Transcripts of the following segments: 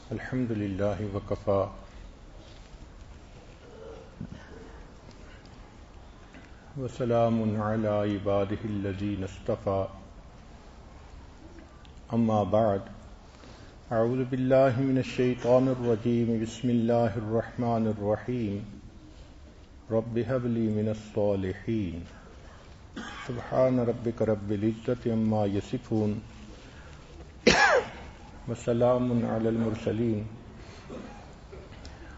الحمد للہ وکفى وسلام علی عبادہ الذین اصطفى اما بعد اعوذ باللہ من الشیطان الرجیم بسم اللہ الرحمن الرحیم رب هب لی من الصالحین سبحان ربک رب العزۃ عما یصفون وسلام علی المرسلین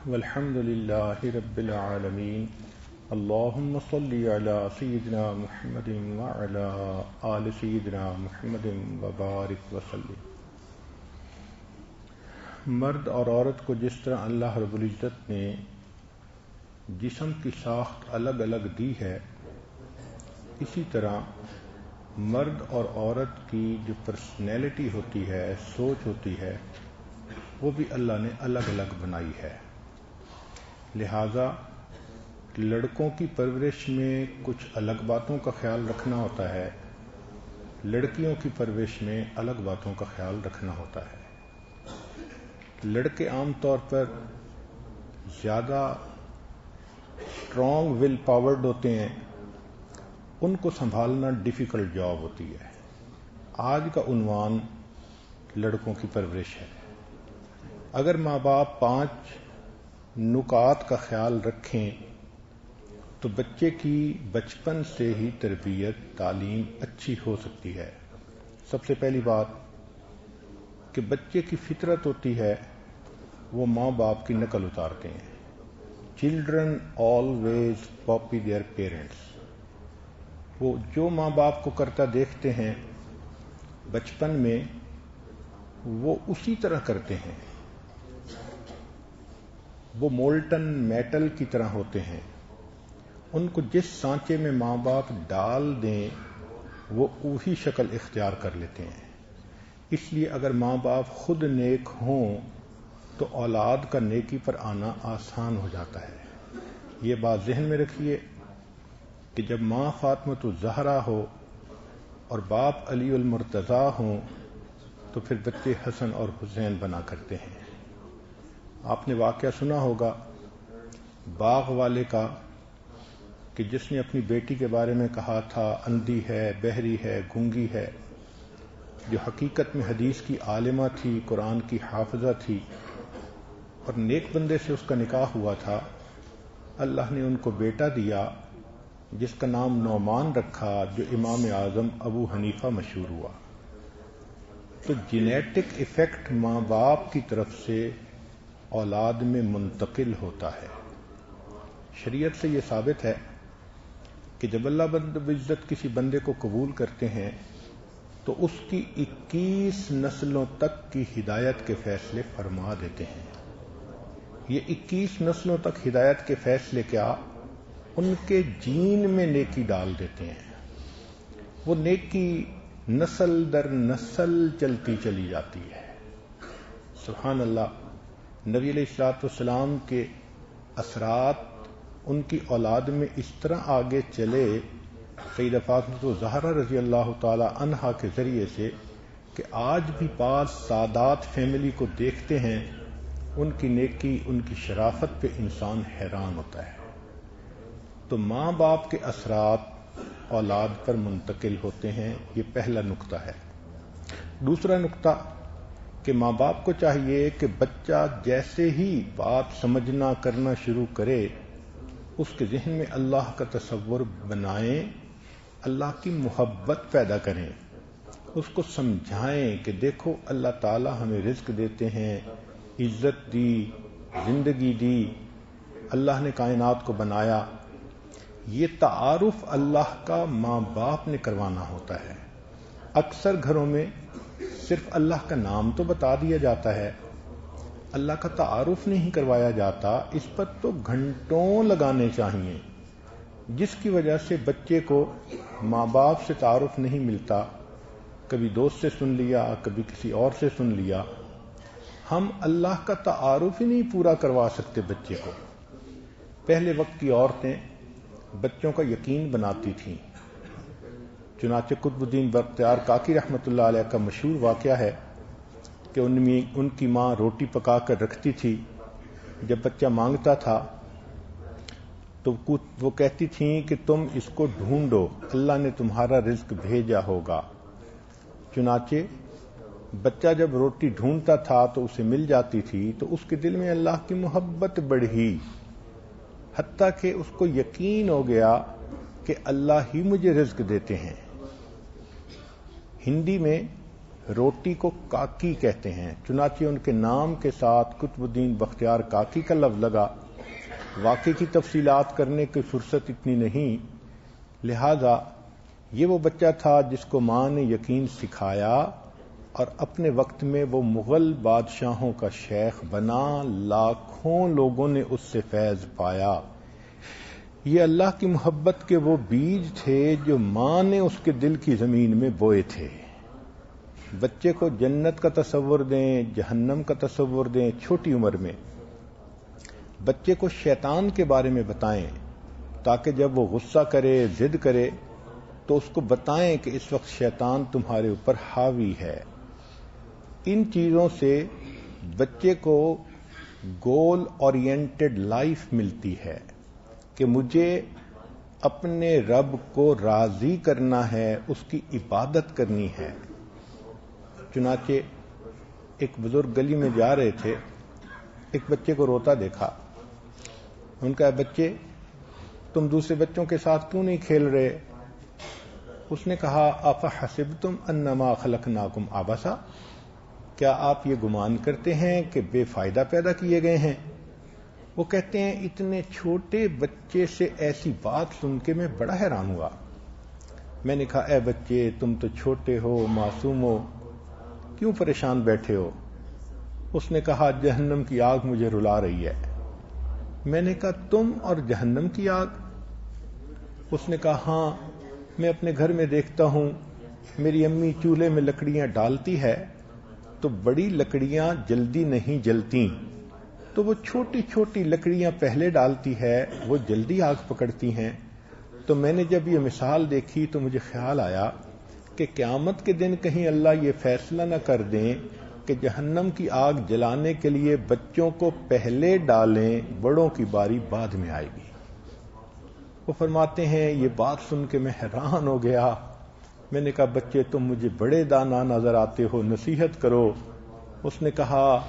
والحمد للہ رب العالمین اللہم صلی علی سیدنا محمد وعلی آل سیدنا محمد وبارک وسلم۔ مرد اور عورت کو جس طرح اللہ رب العزت نے جسم کی ساخت الگ الگ دی ہے، اسی طرح مرد اور عورت کی جو پرسنالٹی ہوتی ہے، سوچ ہوتی ہے، وہ بھی اللہ نے الگ الگ بنائی ہے۔ لہذا لڑکوں کی پرورش میں کچھ الگ باتوں کا خیال رکھنا ہوتا ہے، لڑکیوں کی پرورش میں الگ باتوں کا خیال رکھنا ہوتا ہے۔ لڑکے عام طور پر زیادہ اسٹرانگ ول پاورڈ ہوتے ہیں، ان کو سنبھالنا ڈیفیکلٹ جاب ہوتی ہے۔ آج کا عنوان لڑکوں کی پرورش ہے۔ اگر ماں باپ 5 نکات کا خیال رکھیں تو بچے کی بچپن سے ہی تربیت تعلیم اچھی ہو سکتی ہے۔ سب سے پہلی بات کہ بچے کی فطرت ہوتی ہے، وہ ماں باپ کی نقل اتارتے ہیں۔ Children always copy their parents. وہ جو ماں باپ کو کرتا دیکھتے ہیں بچپن میں، وہ اسی طرح کرتے ہیں۔ وہ مولٹن میٹل کی طرح ہوتے ہیں، ان کو جس سانچے میں ماں باپ ڈال دیں وہ وہی شکل اختیار کر لیتے ہیں۔ اس لیے اگر ماں باپ خود نیک ہوں تو اولاد کا نیکی پر آنا آسان ہو جاتا ہے۔ یہ بات ذہن میں رکھیے کہ جب ماں فاطمۃ الزہرا ہو اور باپ علی المرتضیٰ ہوں تو پھر بچے حسن اور حسین بنا کرتے ہیں۔ آپ نے واقعہ سنا ہوگا باغ والے کا کہ جس نے اپنی بیٹی کے بارے میں کہا تھا اندھی ہے، بہری ہے، گونگی ہے، جو حقیقت میں حدیث کی عالمہ تھی، قرآن کی حافظہ تھی اور نیک بندے سے اس کا نکاح ہوا تھا۔ اللہ نے ان کو بیٹا دیا جس کا نام نعمان رکھا، جو امام اعظم ابو حنیفہ مشہور ہوا۔ تو جینیٹک ایفیکٹ ماں باپ کی طرف سے اولاد میں منتقل ہوتا ہے۔ شریعت سے یہ ثابت ہے کہ جب اللہ رب العزت کسی بندے کو قبول کرتے ہیں تو اس کی 21 نسلوں تک کی ہدایت کے فیصلے فرما دیتے ہیں۔ یہ 21 نسلوں تک ہدایت کے فیصلے کیا، ان کے جین میں نیکی ڈال دیتے ہیں۔ وہ نیکی نسل در نسل چلتی چلی جاتی ہے۔ سبحان اللہ۔ نبی علیہ الصلوۃ والسلام کے اثرات ان کی اولاد میں اس طرح آگے چلے سیدہ فاطمہ الزہرا رضی اللہ تعالی عنہا کے ذریعے سے کہ آج بھی 5 سادات فیملی کو دیکھتے ہیں، ان کی نیکی، ان کی شرافت پہ انسان حیران ہوتا ہے۔ تو ماں باپ کے اثرات اولاد پر منتقل ہوتے ہیں، یہ پہلا نقطہ ہے۔ دوسرا نقطہ کہ ماں باپ کو چاہیے کہ بچہ جیسے ہی بات سمجھنا کرنا شروع کرے اس کے ذہن میں اللہ کا تصور بنائیں، اللہ کی محبت پیدا کریں، اس کو سمجھائیں کہ دیکھو اللہ تعالی ہمیں رزق دیتے ہیں، عزت دی، زندگی دی، اللہ نے کائنات کو بنایا۔ یہ تعارف اللہ کا ماں باپ نے کروانا ہوتا ہے۔ اکثر گھروں میں صرف اللہ کا نام تو بتا دیا جاتا ہے، اللہ کا تعارف نہیں کروایا جاتا۔ اس پر تو گھنٹوں لگانے چاہیے، جس کی وجہ سے بچے کو ماں باپ سے تعارف نہیں ملتا، کبھی دوست سے سن لیا، کبھی کسی اور سے سن لیا۔ ہم اللہ کا تعارف ہی نہیں پورا کروا سکتے بچے کو۔ پہلے وقت کی عورتیں بچوں کا یقین بناتی تھیں۔ چنانچہ قطب الدین بختیار کاکی رحمۃ اللہ علیہ کا مشہور واقعہ ہے کہ ان کی ماں روٹی پکا کر رکھتی تھی، جب بچہ مانگتا تھا تو وہ کہتی تھیں کہ تم اس کو ڈھونڈو، اللہ نے تمہارا رزق بھیجا ہوگا۔ چنانچہ بچہ جب روٹی ڈھونڈتا تھا تو اسے مل جاتی تھی تو اس کے دل میں اللہ کی محبت بڑھی، حتیٰ کہ اس کو یقین ہو گیا کہ اللہ ہی مجھے رزق دیتے ہیں۔ ہندی میں روٹی کو کاکی کہتے ہیں، چنانچہ ان کے نام کے ساتھ قطب الدین بختیار کاکی کا لفظ لگا۔ واقعے کی تفصیلات کرنے کی فرصت اتنی نہیں، لہذا یہ وہ بچہ تھا جس کو ماں نے یقین سکھایا اور اپنے وقت میں وہ مغل بادشاہوں کا شیخ بنا، لاکھوں لوگوں نے اس سے فیض پایا۔ یہ اللہ کی محبت کے وہ بیج تھے جو ماں نے اس کے دل کی زمین میں بوئے تھے۔ بچے کو جنت کا تصور دیں، جہنم کا تصور دیں چھوٹی عمر میں۔ بچے کو شیطان کے بارے میں بتائیں تاکہ جب وہ غصہ کرے، ضد کرے تو اس کو بتائیں کہ اس وقت شیطان تمہارے اوپر حاوی ہے۔ ان چیزوں سے بچے کو گول اورینٹڈ لائف ملتی ہے کہ مجھے اپنے رب کو راضی کرنا ہے، اس کی عبادت کرنی ہے۔ چنانچہ ایک بزرگ گلی میں جا رہے تھے، ایک بچے کو روتا دیکھا۔ ان کا بچے تم دوسرے بچوں کے ساتھ کیوں نہیں کھیل رہے؟ اس نے کہا افحسبتم انما خلقناکم عبثا، کیا آپ یہ گمان کرتے ہیں کہ بے فائدہ پیدا کیے گئے ہیں؟ وہ کہتے ہیں اتنے چھوٹے بچے سے ایسی بات سن کے میں بڑا حیران ہوا۔ میں نے کہا اے بچے تم تو چھوٹے ہو، معصوم ہو، کیوں پریشان بیٹھے ہو؟ اس نے کہا جہنم کی آگ مجھے رلا رہی ہے۔ میں نے کہا تم اور جہنم کی آگ؟ اس نے کہا ہاں، میں اپنے گھر میں دیکھتا ہوں میری امی چولہے میں لکڑیاں ڈالتی ہے تو بڑی لکڑیاں جلدی نہیں جلتی، تو وہ چھوٹی چھوٹی لکڑیاں پہلے ڈالتی ہے، وہ جلدی آگ پکڑتی ہیں۔ تو میں نے جب یہ مثال دیکھی تو مجھے خیال آیا کہ قیامت کے دن کہیں اللہ یہ فیصلہ نہ کر دیں کہ جہنم کی آگ جلانے کے لیے بچوں کو پہلے ڈالیں، بڑوں کی باری بعد میں آئے گی۔ وہ فرماتے ہیں یہ بات سن کے میں حیران ہو گیا۔ میں نے کہا بچے تم مجھے بڑے دانا نظر آتے ہو، نصیحت کرو۔ اس نے کہا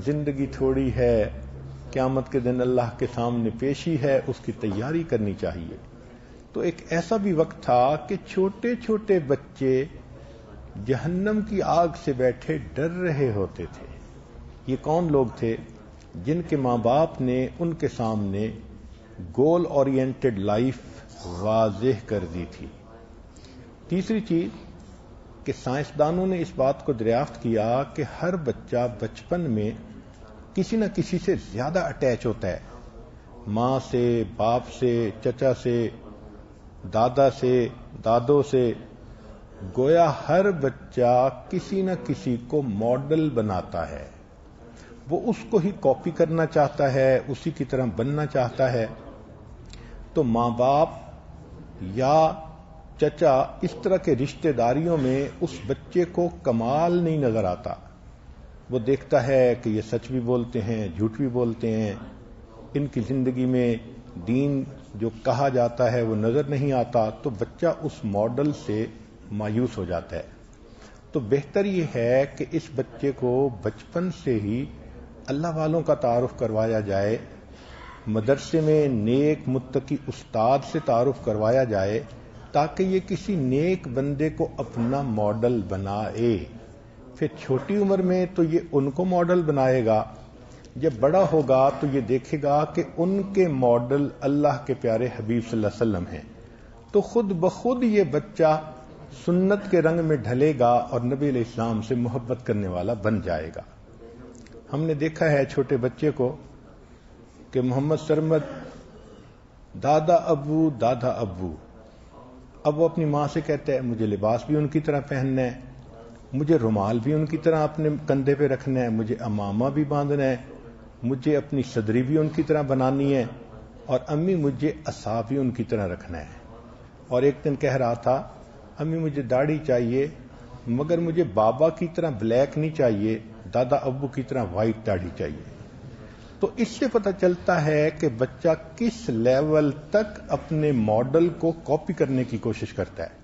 زندگی تھوڑی ہے، قیامت کے دن اللہ کے سامنے پیشی ہے، اس کی تیاری کرنی چاہیے۔ تو ایک ایسا بھی وقت تھا کہ چھوٹے چھوٹے بچے جہنم کی آگ سے بیٹھے ڈر رہے ہوتے تھے۔ یہ کون لوگ تھے؟ جن کے ماں باپ نے ان کے سامنے گول اورینٹڈ لائف واضح کر دی تھی۔ تیسری چیز کہ سائنسدانوں نے اس بات کو دریافت کیا کہ ہر بچہ بچپن میں کسی نہ کسی سے زیادہ اٹیچ ہوتا ہے، ماں سے، باپ سے، چچا سے، دادا سے، دادوں سے۔ گویا ہر بچہ کسی نہ کسی کو ماڈل بناتا ہے، وہ اس کو ہی کاپی کرنا چاہتا ہے، اسی کی طرح بننا چاہتا ہے۔ تو ماں باپ یا چچا اس طرح کے رشتہ داریوں میں اس بچے کو کمال نہیں نظر آتا۔ وہ دیکھتا ہے کہ یہ سچ بھی بولتے ہیں، جھوٹ بھی بولتے ہیں، ان کی زندگی میں دین جو کہا جاتا ہے وہ نظر نہیں آتا، تو بچہ اس ماڈل سے مایوس ہو جاتا ہے۔ تو بہتر یہ ہے کہ اس بچے کو بچپن سے ہی اللہ والوں کا تعارف کروایا جائے، مدرسے میں نیک متقی استاد سے تعارف کروایا جائے تاکہ یہ کسی نیک بندے کو اپنا ماڈل بنائے۔ پھر چھوٹی عمر میں تو یہ ان کو ماڈل بنائے گا، جب بڑا ہوگا تو یہ دیکھے گا کہ ان کے ماڈل اللہ کے پیارے حبیب صلی اللہ علیہ وسلم ہیں، تو خود بخود یہ بچہ سنت کے رنگ میں ڈھلے گا اور نبی علیہ السلام سے محبت کرنے والا بن جائے گا۔ ہم نے دیکھا ہے چھوٹے بچے کو کہ محمد سرمد دادا ابو دادا ابو، اب وہ اپنی ماں سے کہتا ہے مجھے لباس بھی ان کی طرح پہننا ہے، مجھے رومال بھی ان کی طرح اپنے کندھے پہ رکھنا ہے، مجھے امامہ بھی باندھنا ہے، مجھے اپنی صدری بھی ان کی طرح بنانی ہے، اور امی مجھے عصا بھی ان کی طرح رکھنا ہے۔ اور ایک دن کہہ رہا تھا امی مجھے داڑھی چاہیے مگر مجھے بابا کی طرح بلیک نہیں چاہیے، دادا ابو کی طرح وائٹ داڑھی چاہیے. تو اس سے پتہ چلتا ہے کہ بچہ کس لیول تک اپنے ماڈل کو کاپی کرنے کی کوشش کرتا ہے.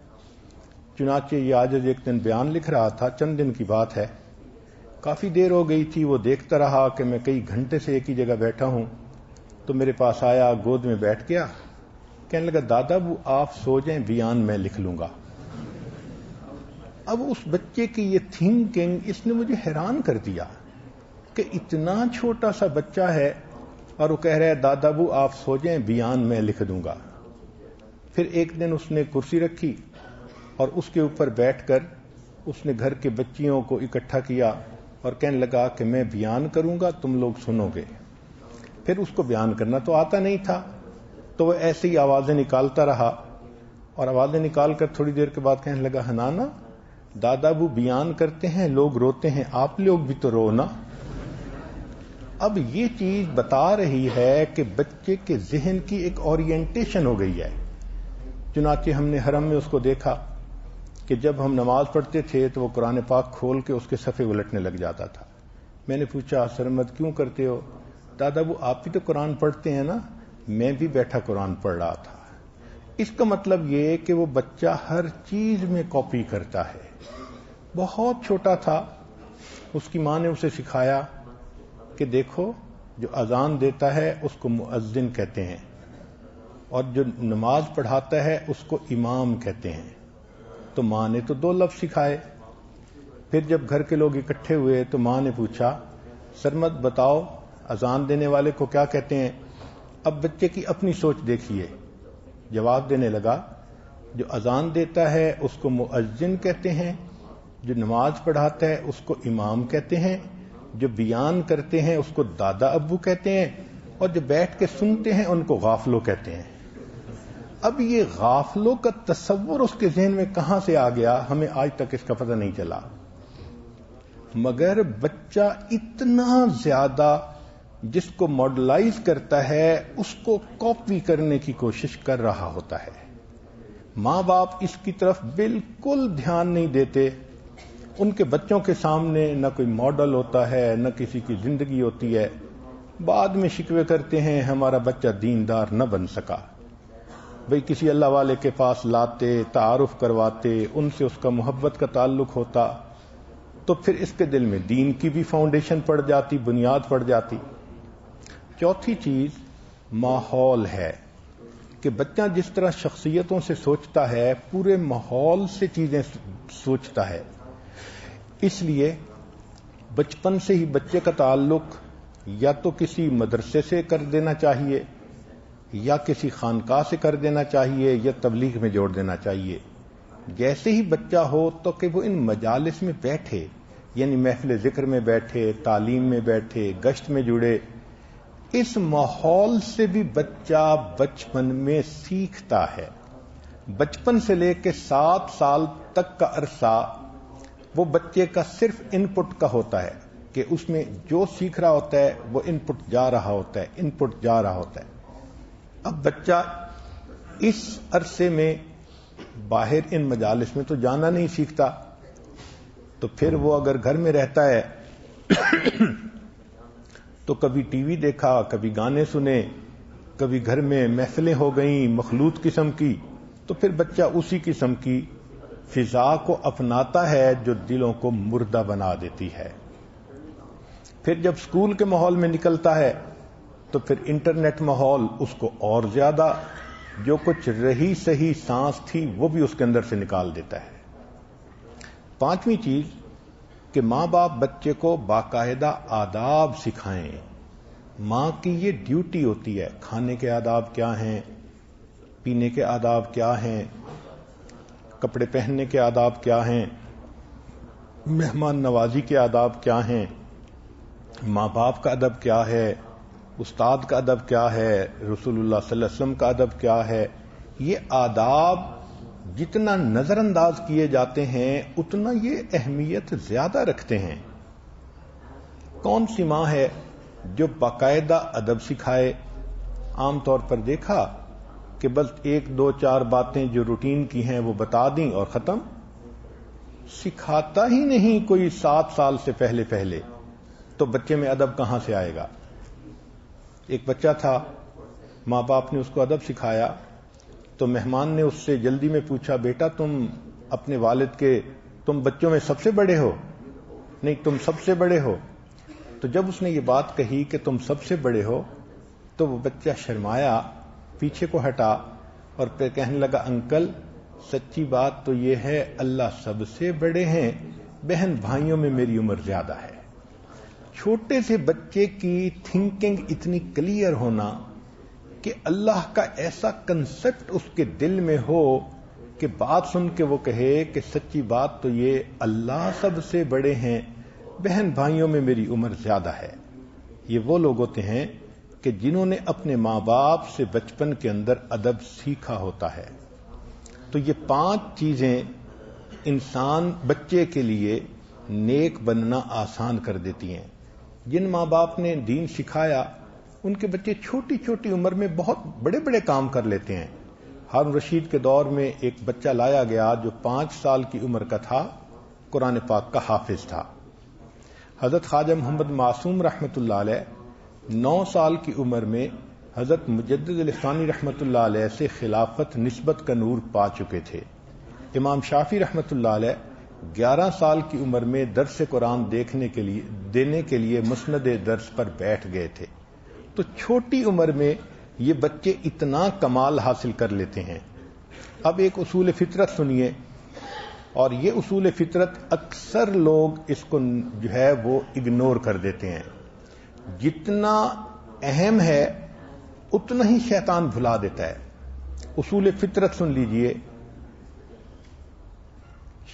چنانچہ یہ عاجز ایک دن بیان لکھ رہا تھا، چند دن کی بات ہے، کافی دیر ہو گئی تھی، وہ دیکھتا رہا کہ میں کئی گھنٹے سے ایک ہی جگہ بیٹھا ہوں. تو میرے پاس آیا، گود میں بیٹھ گیا، کہنے لگا دادا وہ آپ سو جائیں، بیان میں لکھ لوں گا. اب اس بچے کی یہ تھنکنگ اس نے مجھے حیران کر دیا کہ اتنا چھوٹا سا بچہ ہے اور وہ کہہ رہا ہے دادا ابو آپ سو جائیں، بیان میں لکھ دوں گا. پھر ایک دن اس نے کرسی رکھی اور اس کے اوپر بیٹھ کر اس نے گھر کے بچیوں کو اکٹھا کیا اور کہنے لگا کہ میں بیان کروں گا، تم لوگ سنو گے. پھر اس کو بیان کرنا تو آتا نہیں تھا، تو وہ ایسے ہی آوازیں نکالتا رہا اور آوازیں نکال کر تھوڑی دیر کے بعد کہنے لگا حنانا دادا ابو بیان کرتے ہیں، لوگ روتے ہیں، آپ لوگ بھی تو رو نا. اب یہ چیز بتا رہی ہے کہ بچے کے ذہن کی ایک اورینٹیشن ہو گئی ہے. چنانچہ ہم نے حرم میں اس کو دیکھا کہ جب ہم نماز پڑھتے تھے تو وہ قرآن پاک کھول کے اس کے صفحے الٹنے لگ جاتا تھا. میں نے پوچھا سرمد کیوں کرتے ہو؟ دادا وہ آپ بھی تو قرآن پڑھتے ہیں نا. میں بھی بیٹھا قرآن پڑھ رہا تھا. اس کا مطلب یہ کہ وہ بچہ ہر چیز میں کاپی کرتا ہے. بہت چھوٹا تھا، اس کی ماں نے اسے سکھایا کہ دیکھو جو اذان دیتا ہے اس کو مؤذن کہتے ہیں اور جو نماز پڑھاتا ہے اس کو امام کہتے ہیں. تو ماں نے تو 2 لفظ سکھائے. پھر جب گھر کے لوگ اکٹھے ہوئے تو ماں نے پوچھا سرمد بتاؤ اذان دینے والے کو کیا کہتے ہیں؟ اب بچے کی اپنی سوچ دیکھیے. جواب دینے لگا جو اذان دیتا ہے اس کو مؤذن کہتے ہیں، جو نماز پڑھاتا ہے اس کو امام کہتے ہیں، جو بیان کرتے ہیں اس کو دادا ابو کہتے ہیں، اور جو بیٹھ کے سنتے ہیں ان کو غافلوں کہتے ہیں. اب یہ غافلوں کا تصور اس کے ذہن میں کہاں سے آ گیا ہمیں آج تک اس کا پتہ نہیں چلا. مگر بچہ اتنا زیادہ جس کو ماڈلائز کرتا ہے اس کو کاپی کرنے کی کوشش کر رہا ہوتا ہے. ماں باپ اس کی طرف بالکل دھیان نہیں دیتے. ان کے بچوں کے سامنے نہ کوئی ماڈل ہوتا ہے نہ کسی کی زندگی ہوتی ہے. بعد میں شکوے کرتے ہیں ہمارا بچہ دیندار نہ بن سکا. بھئی کسی اللہ والے کے پاس لاتے، تعارف کرواتے، ان سے اس کا محبت کا تعلق ہوتا تو پھر اس کے دل میں دین کی بھی فاؤنڈیشن پڑ جاتی، بنیاد پڑ جاتی. چوتھی چیز ماحول ہے کہ بچہ جس طرح شخصیتوں سے سوچتا ہے پورے ماحول سے چیزیں سوچتا ہے. اس لیے بچپن سے ہی بچے کا تعلق یا تو کسی مدرسے سے کر دینا چاہیے یا کسی خانقاہ سے کر دینا چاہیے یا تبلیغ میں جوڑ دینا چاہیے. جیسے ہی بچہ ہو تو کہ وہ ان مجالس میں بیٹھے، یعنی محفل ذکر میں بیٹھے، تعلیم میں بیٹھے، گشت میں جڑے. اس ماحول سے بھی بچہ بچپن میں سیکھتا ہے. بچپن سے لے کے 7 سال تک کا عرصہ وہ بچے کا صرف ان پٹ کا ہوتا ہے کہ اس میں جو سیکھ رہا ہوتا ہے وہ ان پٹ جا رہا ہوتا ہے، ان پٹ جا رہا ہوتا ہے. اب بچہ اس عرصے میں باہر ان مجالس میں تو جانا نہیں سیکھتا، تو پھر وہ اگر گھر میں رہتا ہے تو کبھی ٹی وی دیکھا، کبھی گانے سنے، کبھی گھر میں محفلیں ہو گئیں مخلوط قسم کی، تو پھر بچہ اسی قسم کی فضا کو اپناتا ہے جو دلوں کو مردہ بنا دیتی ہے. پھر جب اسکول کے ماحول میں نکلتا ہے تو پھر انٹرنیٹ ماحول اس کو اور زیادہ جو کچھ رہی صحیح سانس تھی وہ بھی اس کے اندر سے نکال دیتا ہے. 5ویں چیز کہ ماں باپ بچے کو باقاعدہ آداب سکھائیں. ماں کی یہ ڈیوٹی ہوتی ہے. کھانے کے آداب کیا ہیں، پینے کے آداب کیا ہیں، کپڑے پہننے کے آداب کیا ہیں، مہمان نوازی کے آداب کیا ہیں، ماں باپ کا ادب کیا ہے، استاد کا ادب کیا ہے، رسول اللہ صلی اللہ علیہ وسلم کا ادب کیا ہے. یہ آداب جتنا نظر انداز کیے جاتے ہیں اتنا یہ اہمیت زیادہ رکھتے ہیں. کون سی ماں ہے جو باقاعدہ ادب سکھائے؟ عام طور پر دیکھا کہ بس 1 2 4 باتیں جو روٹین کی ہیں وہ بتا دیں اور ختم. سکھاتا ہی نہیں کوئی 7 سال سے پہلے. تو بچے میں ادب کہاں سے آئے گا؟ ایک بچہ تھا، ماں باپ نے اس کو ادب سکھایا، تو مہمان نے اس سے جلدی میں پوچھا، بیٹا تم اپنے والد کے تم بچوں میں سب سے بڑے ہو؟ نہیں، تم سب سے بڑے ہو۔ تو جب اس نے یہ بات کہی کہ تم سب سے بڑے ہو، تو وہ بچہ شرمایا، پیچھے کو ہٹا اور پھر کہنے لگا، انکل سچی بات تو یہ ہے اللہ سب سے بڑے ہیں، بہن بھائیوں میں میری عمر زیادہ ہے۔ چھوٹے سے بچے کی تھنکنگ اتنی کلیئر ہونا کہ اللہ کا ایسا کنسپٹ اس کے دل میں ہو کہ بات سن کے وہ کہے کہ سچی بات تو یہ اللہ سب سے بڑے ہیں، بہن بھائیوں میں میری عمر زیادہ ہے۔ یہ وہ لوگ ہوتے ہیں کہ جنہوں نے اپنے ماں باپ سے بچپن کے اندر ادب سیکھا ہوتا ہے۔ تو یہ 5 چیزیں انسان بچے کے لیے نیک بننا آسان کر دیتی ہیں۔ جن ماں باپ نے دین سکھایا ان کے بچے چھوٹی چھوٹی عمر میں بہت بڑے بڑے کام کر لیتے ہیں۔ ہارون رشید کے دور میں ایک بچہ لایا گیا جو 5 سال کی عمر کا تھا، قرآن پاک کا حافظ تھا۔ حضرت خواجہ محمد معصوم رحمۃ اللہ علیہ 9 سال کی عمر میں حضرت مجدد الثانی رحمۃ اللہ علیہ سے خلافت نسبت کا نور پا چکے تھے۔ امام شافعی رحمۃ اللہ علیہ 11 سال کی عمر میں درس قرآن دینے کے لیے مسند درس پر بیٹھ گئے تھے۔ تو چھوٹی عمر میں یہ بچے اتنا کمال حاصل کر لیتے ہیں۔ اب ایک اصول فطرت سنیے، اور یہ اصول فطرت اکثر لوگ اس کو جو ہے وہ اگنور کر دیتے ہیں۔ جتنا اہم ہے اتنا ہی شیطان بھلا دیتا ہے۔ اصول فطرت سن لیجئے،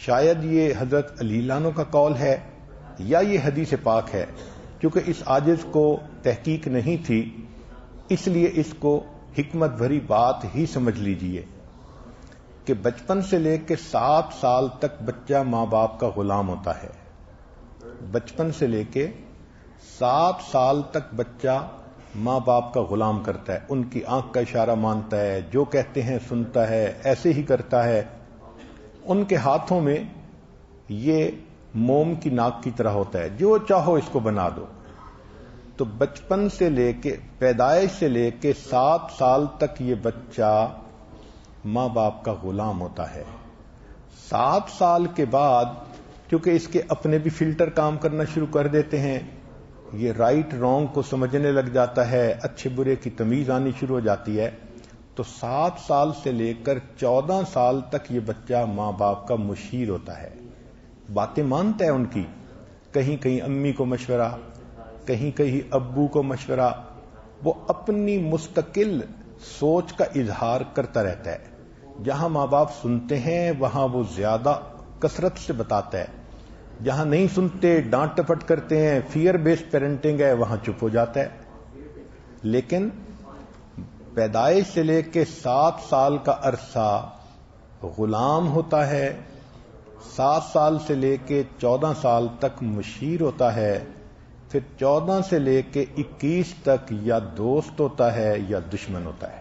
شاید یہ حضرت علی لانو کا قول ہے یا یہ حدیث پاک ہے، کیونکہ اس عاجز کو تحقیق نہیں تھی، اس لیے اس کو حکمت بھری بات ہی سمجھ لیجئے کہ بچپن سے لے کے 7 سال تک بچہ ماں باپ کا غلام ہوتا ہے۔ بچپن سے لے کے 7 سال تک بچہ ماں باپ کا غلام کرتا ہے، ان کی آنکھ کا اشارہ مانتا ہے، جو کہتے ہیں سنتا ہے، ایسے ہی کرتا ہے۔ ان کے ہاتھوں میں یہ موم کی ناک کی طرح ہوتا ہے، جو چاہو اس کو بنا دو۔ تو بچپن سے لے کے پیدائش سے لے کے 7 سال تک یہ بچہ ماں باپ کا غلام ہوتا ہے۔ 7 سال کے بعد کیونکہ اس کے اپنے بھی فلٹر کام کرنا شروع کر دیتے ہیں، یہ رائٹ رانگ کو سمجھنے لگ جاتا ہے، اچھے برے کی تمیز آنی شروع ہو جاتی ہے۔ تو 7 سال سے لے کر 14 سال تک یہ بچہ ماں باپ کا مشیر ہوتا ہے، باتیں مانتا ہے ان کی، کہیں کہیں امی کو مشورہ، کہیں کہیں ابو کو مشورہ، وہ اپنی مستقل سوچ کا اظہار کرتا رہتا ہے۔ جہاں ماں باپ سنتے ہیں وہاں وہ زیادہ کثرت سے بتاتا ہے، جہاں نہیں سنتے ڈانٹ ٹپٹ کرتے ہیں، فیئر بیسڈ پیرنٹنگ ہے، وہاں چپ ہو جاتا ہے۔ لیکن پیدائش سے لے کے 7 سال کا عرصہ غلام ہوتا ہے، 7 سال سے لے کے 14 سال تک مشیر ہوتا ہے، پھر 14 سے لے کے 21 تک یا دوست ہوتا ہے یا دشمن ہوتا ہے۔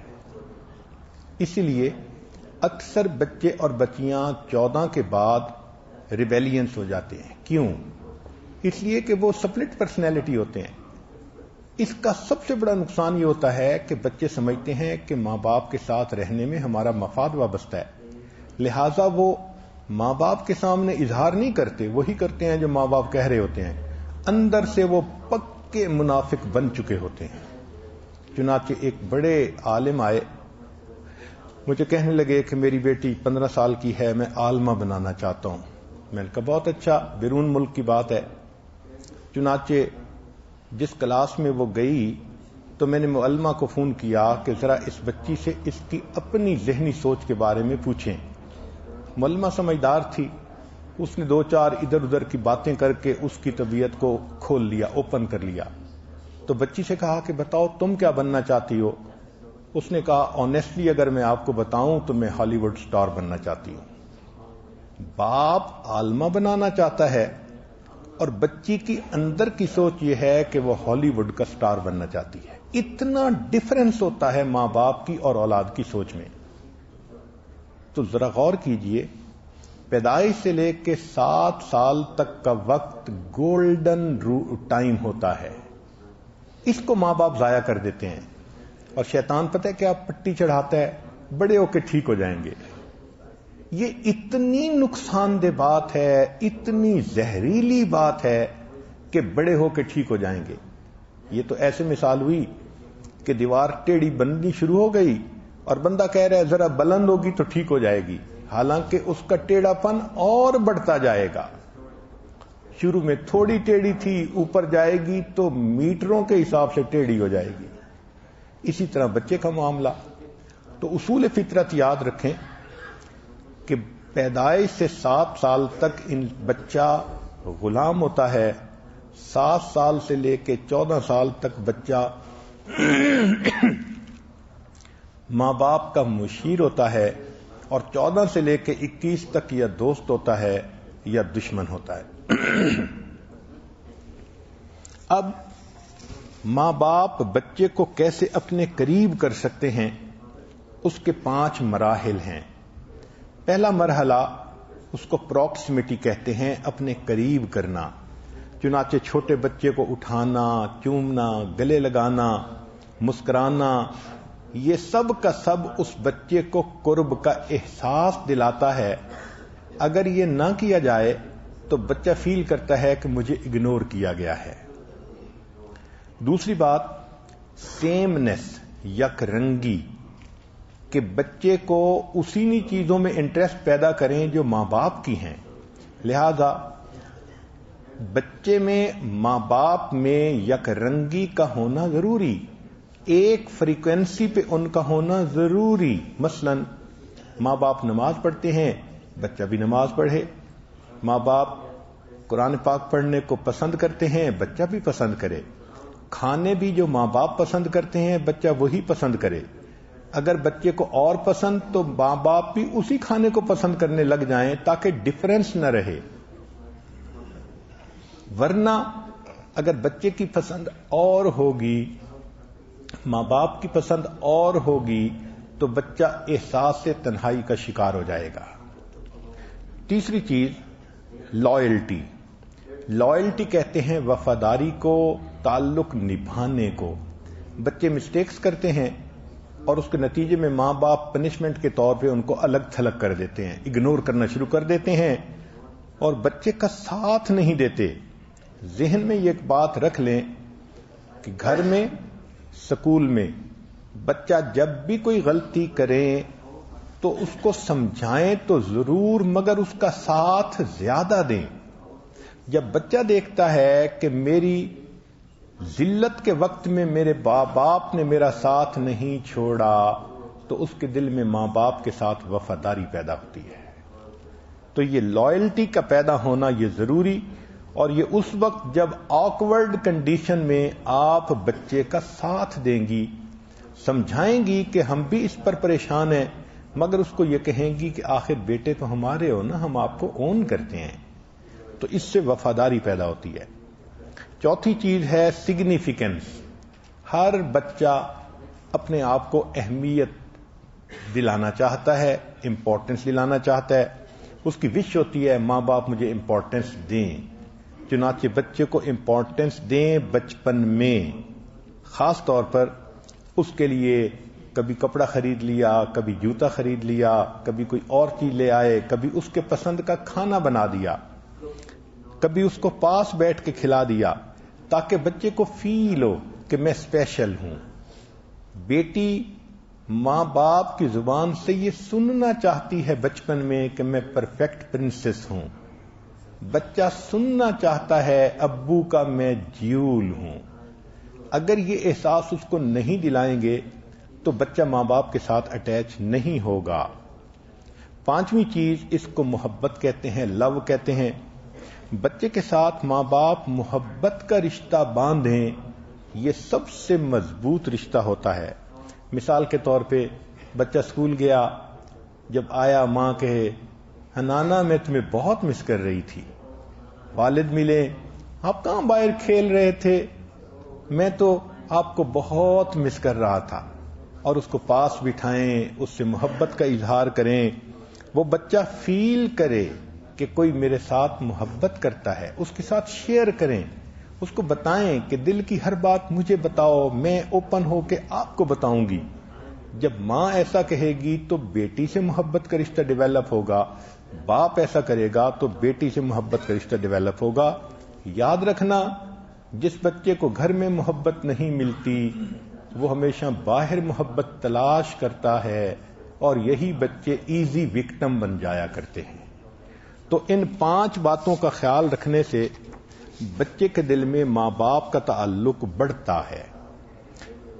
اسی لیے اکثر بچے اور بچیاں 14 کے بعد ریبیلینس ہو جاتے ہیں۔ کیوں؟ اس لیے کہ وہ سپلٹ پرسنالٹی ہوتے ہیں۔ اس کا سب سے بڑا نقصان یہ ہوتا ہے کہ بچے سمجھتے ہیں کہ ماں باپ کے ساتھ رہنے میں ہمارا مفاد وابستہ ہے، لہذا وہ ماں باپ کے سامنے اظہار نہیں کرتے، وہی کرتے ہیں جو ماں باپ کہہ رہے ہوتے ہیں، اندر سے وہ پکے منافق بن چکے ہوتے ہیں۔ چنانچہ ایک بڑے عالم آئے، مجھے کہنے لگے کہ میری بیٹی 15 سال کی ہے، میں عالمہ بنانا چاہتا ہوں۔ میں نے کہا بہت اچھا، بیرون ملک کی بات ہے۔ چنانچہ جس کلاس میں وہ گئی تو میں نے معلمہ کو فون کیا کہ ذرا اس بچی سے اس کی اپنی ذہنی سوچ کے بارے میں پوچھیں۔ معلمہ سمجھدار تھی، اس نے 2-4 ادھر ادھر کی باتیں کر کے اس کی طبیعت کو کھول لیا، اوپن کر لیا۔ تو بچی سے کہا کہ بتاؤ تم کیا بننا چاہتی ہو؟ اس نے کہا آنیسٹلی اگر میں آپ کو بتاؤں تو میں ہالی ووڈ سٹار بننا چاہتی ہوں۔ باپ عالمہ بنانا چاہتا ہے اور بچی کی اندر کی سوچ یہ ہے کہ وہ ہالی ووڈ کا سٹار بننا چاہتی ہے۔ اتنا ڈفرنس ہوتا ہے ماں باپ کی اور اولاد کی سوچ میں۔ تو ذرا غور کیجئے پیدائش سے لے کے 7 سال تک کا وقت گولڈن ٹائم ہوتا ہے، اس کو ماں باپ ضائع کر دیتے ہیں، اور شیطان پتہ ہے کیا پٹی چڑھاتا ہے، بڑے ہو کے ٹھیک ہو جائیں گے۔ یہ اتنی نقصان دہ بات ہے، اتنی زہریلی بات ہے کہ بڑے ہو کے ٹھیک ہو جائیں گے۔ یہ تو ایسے مثال ہوئی کہ دیوار ٹیڑھی بننی شروع ہو گئی اور بندہ کہہ رہا ہے ذرا بلند ہوگی تو ٹھیک ہو جائے گی، حالانکہ اس کا ٹیڑھا پن اور بڑھتا جائے گا۔ شروع میں تھوڑی ٹیڑھی تھی، اوپر جائے گی تو میٹروں کے حساب سے ٹیڑھی ہو جائے گی۔ اسی طرح بچے کا معاملہ۔ تو اصول فطرت یاد رکھیں کہ پیدائش سے 7 سال تک ان بچہ غلام ہوتا ہے، 7 سال سے لے کے 14 سال تک بچہ ماں باپ کا مشیر ہوتا ہے، اور 14 سے لے کے 21 تک یا دوست ہوتا ہے یا دشمن ہوتا ہے۔ اب ماں باپ بچے کو کیسے اپنے قریب کر سکتے ہیں، اس کے 5 مراحل ہیں۔ پہلا مرحلہ اس کو پروکسیمیٹی کہتے ہیں، اپنے قریب کرنا۔ چنانچہ چھوٹے بچے کو اٹھانا، چومنا، گلے لگانا، مسکرانا، یہ سب کا سب اس بچے کو قرب کا احساس دلاتا ہے۔ اگر یہ نہ کیا جائے تو بچہ فیل کرتا ہے کہ مجھے اگنور کیا گیا ہے۔ دوسری بات سیمنس، یک رنگی، کہ بچے کو اسی چیزوں میں انٹرسٹ پیدا کریں جو ماں باپ کی ہیں۔ لہذا بچے میں ماں باپ میں یک رنگی کا ہونا ضروری، ایک فریکوینسی پہ ان کا ہونا ضروری۔ مثلا ماں باپ نماز پڑھتے ہیں، بچہ بھی نماز پڑھے۔ ماں باپ قرآن پاک پڑھنے کو پسند کرتے ہیں، بچہ بھی پسند کرے۔ کھانے بھی جو ماں باپ پسند کرتے ہیں بچہ وہی پسند کرے۔ اگر بچے کو اور پسند تو ماں باپ بھی اسی کھانے کو پسند کرنے لگ جائیں تاکہ ڈفرنس نہ رہے۔ ورنہ اگر بچے کی پسند اور ہوگی، ماں باپ کی پسند اور ہوگی، تو بچہ احساس سے تنہائی کا شکار ہو جائے گا۔ تیسری چیز لائلٹی۔ لائلٹی کہتے ہیں وفاداری کو، تعلق نبھانے کو۔ بچے مسٹیکس کرتے ہیں اور اس کے نتیجے میں ماں باپ پنشمنٹ کے طور پہ ان کو الگ تھلگ کر دیتے ہیں، اگنور کرنا شروع کر دیتے ہیں اور بچے کا ساتھ نہیں دیتے۔ ذہن میں یہ ایک بات رکھ لیں کہ گھر میں، سکول میں بچہ جب بھی کوئی غلطی کرے تو اس کو سمجھائیں تو ضرور، مگر اس کا ساتھ زیادہ دیں۔ جب بچہ دیکھتا ہے کہ میری ذلت کے وقت میں میرے باپ نے میرا ساتھ نہیں چھوڑا تو اس کے دل میں ماں باپ کے ساتھ وفاداری پیدا ہوتی ہے۔ تو یہ لائلٹی کا پیدا ہونا یہ ضروری، اور یہ اس وقت جب آکورڈ کنڈیشن میں آپ بچے کا ساتھ دیں گی، سمجھائیں گی کہ ہم بھی اس پر پریشان ہیں، مگر اس کو یہ کہیں گی کہ آخر بیٹے تو ہمارے ہو نا، ہم آپ کو اون کرتے ہیں، تو اس سے وفاداری پیدا ہوتی ہے۔ چوتھی چیز ہے سگنیفیکنس۔ ہر بچہ اپنے آپ کو اہمیت دلانا چاہتا ہے، امپورٹنس دلانا چاہتا ہے، اس کی وش ہوتی ہے ماں باپ مجھے امپورٹنس دیں۔ چنانچہ بچے کو امپورٹنس دیں بچپن میں، خاص طور پر اس کے لیے کبھی کپڑا خرید لیا، کبھی جوتا خرید لیا، کبھی کوئی اور چیز لے آئے، کبھی اس کے پسند کا کھانا بنا دیا، کبھی اس کو پاس بیٹھ کے کھلا دیا، تاکہ بچے کو فیل ہو کہ میں اسپیشل ہوں۔ بیٹی ماں باپ کی زبان سے یہ سننا چاہتی ہے بچپن میں کہ میں پرفیکٹ پرنسس ہوں۔ بچہ سننا چاہتا ہے ابو کا میں جیول ہوں۔ اگر یہ احساس اس کو نہیں دلائیں گے تو بچہ ماں باپ کے ساتھ اٹیچ نہیں ہوگا۔ پانچویں چیز، اس کو محبت کہتے ہیں، لو کہتے ہیں۔ بچے کے ساتھ ماں باپ محبت کا رشتہ باندھیں، یہ سب سے مضبوط رشتہ ہوتا ہے۔ مثال کے طور پہ بچہ اسکول گیا، جب آیا ماں کہے حنانا میں تمہیں بہت مس کر رہی تھی۔ والد ملے، آپ کہاں باہر کھیل رہے تھے، میں تو آپ کو بہت مس کر رہا تھا، اور اس کو پاس بٹھائیں، اس سے محبت کا اظہار کریں، وہ بچہ فیل کرے کہ کوئی میرے ساتھ محبت کرتا ہے، اس کے ساتھ شیئر کریں، اس کو بتائیں کہ دل کی ہر بات مجھے بتاؤ، میں اوپن ہو کے آپ کو بتاؤں گی۔ جب ماں ایسا کہے گی تو بیٹی سے محبت کا رشتہ ڈیولپ ہوگا، باپ ایسا کرے گا تو بیٹی سے محبت کا رشتہ ڈیولپ ہوگا۔ یاد رکھنا، جس بچے کو گھر میں محبت نہیں ملتی وہ ہمیشہ باہر محبت تلاش کرتا ہے، اور یہی بچے ایزی وکٹم بن جایا کرتے ہیں۔ تو ان 5 باتوں کا خیال رکھنے سے بچے کے دل میں ماں باپ کا تعلق بڑھتا ہے۔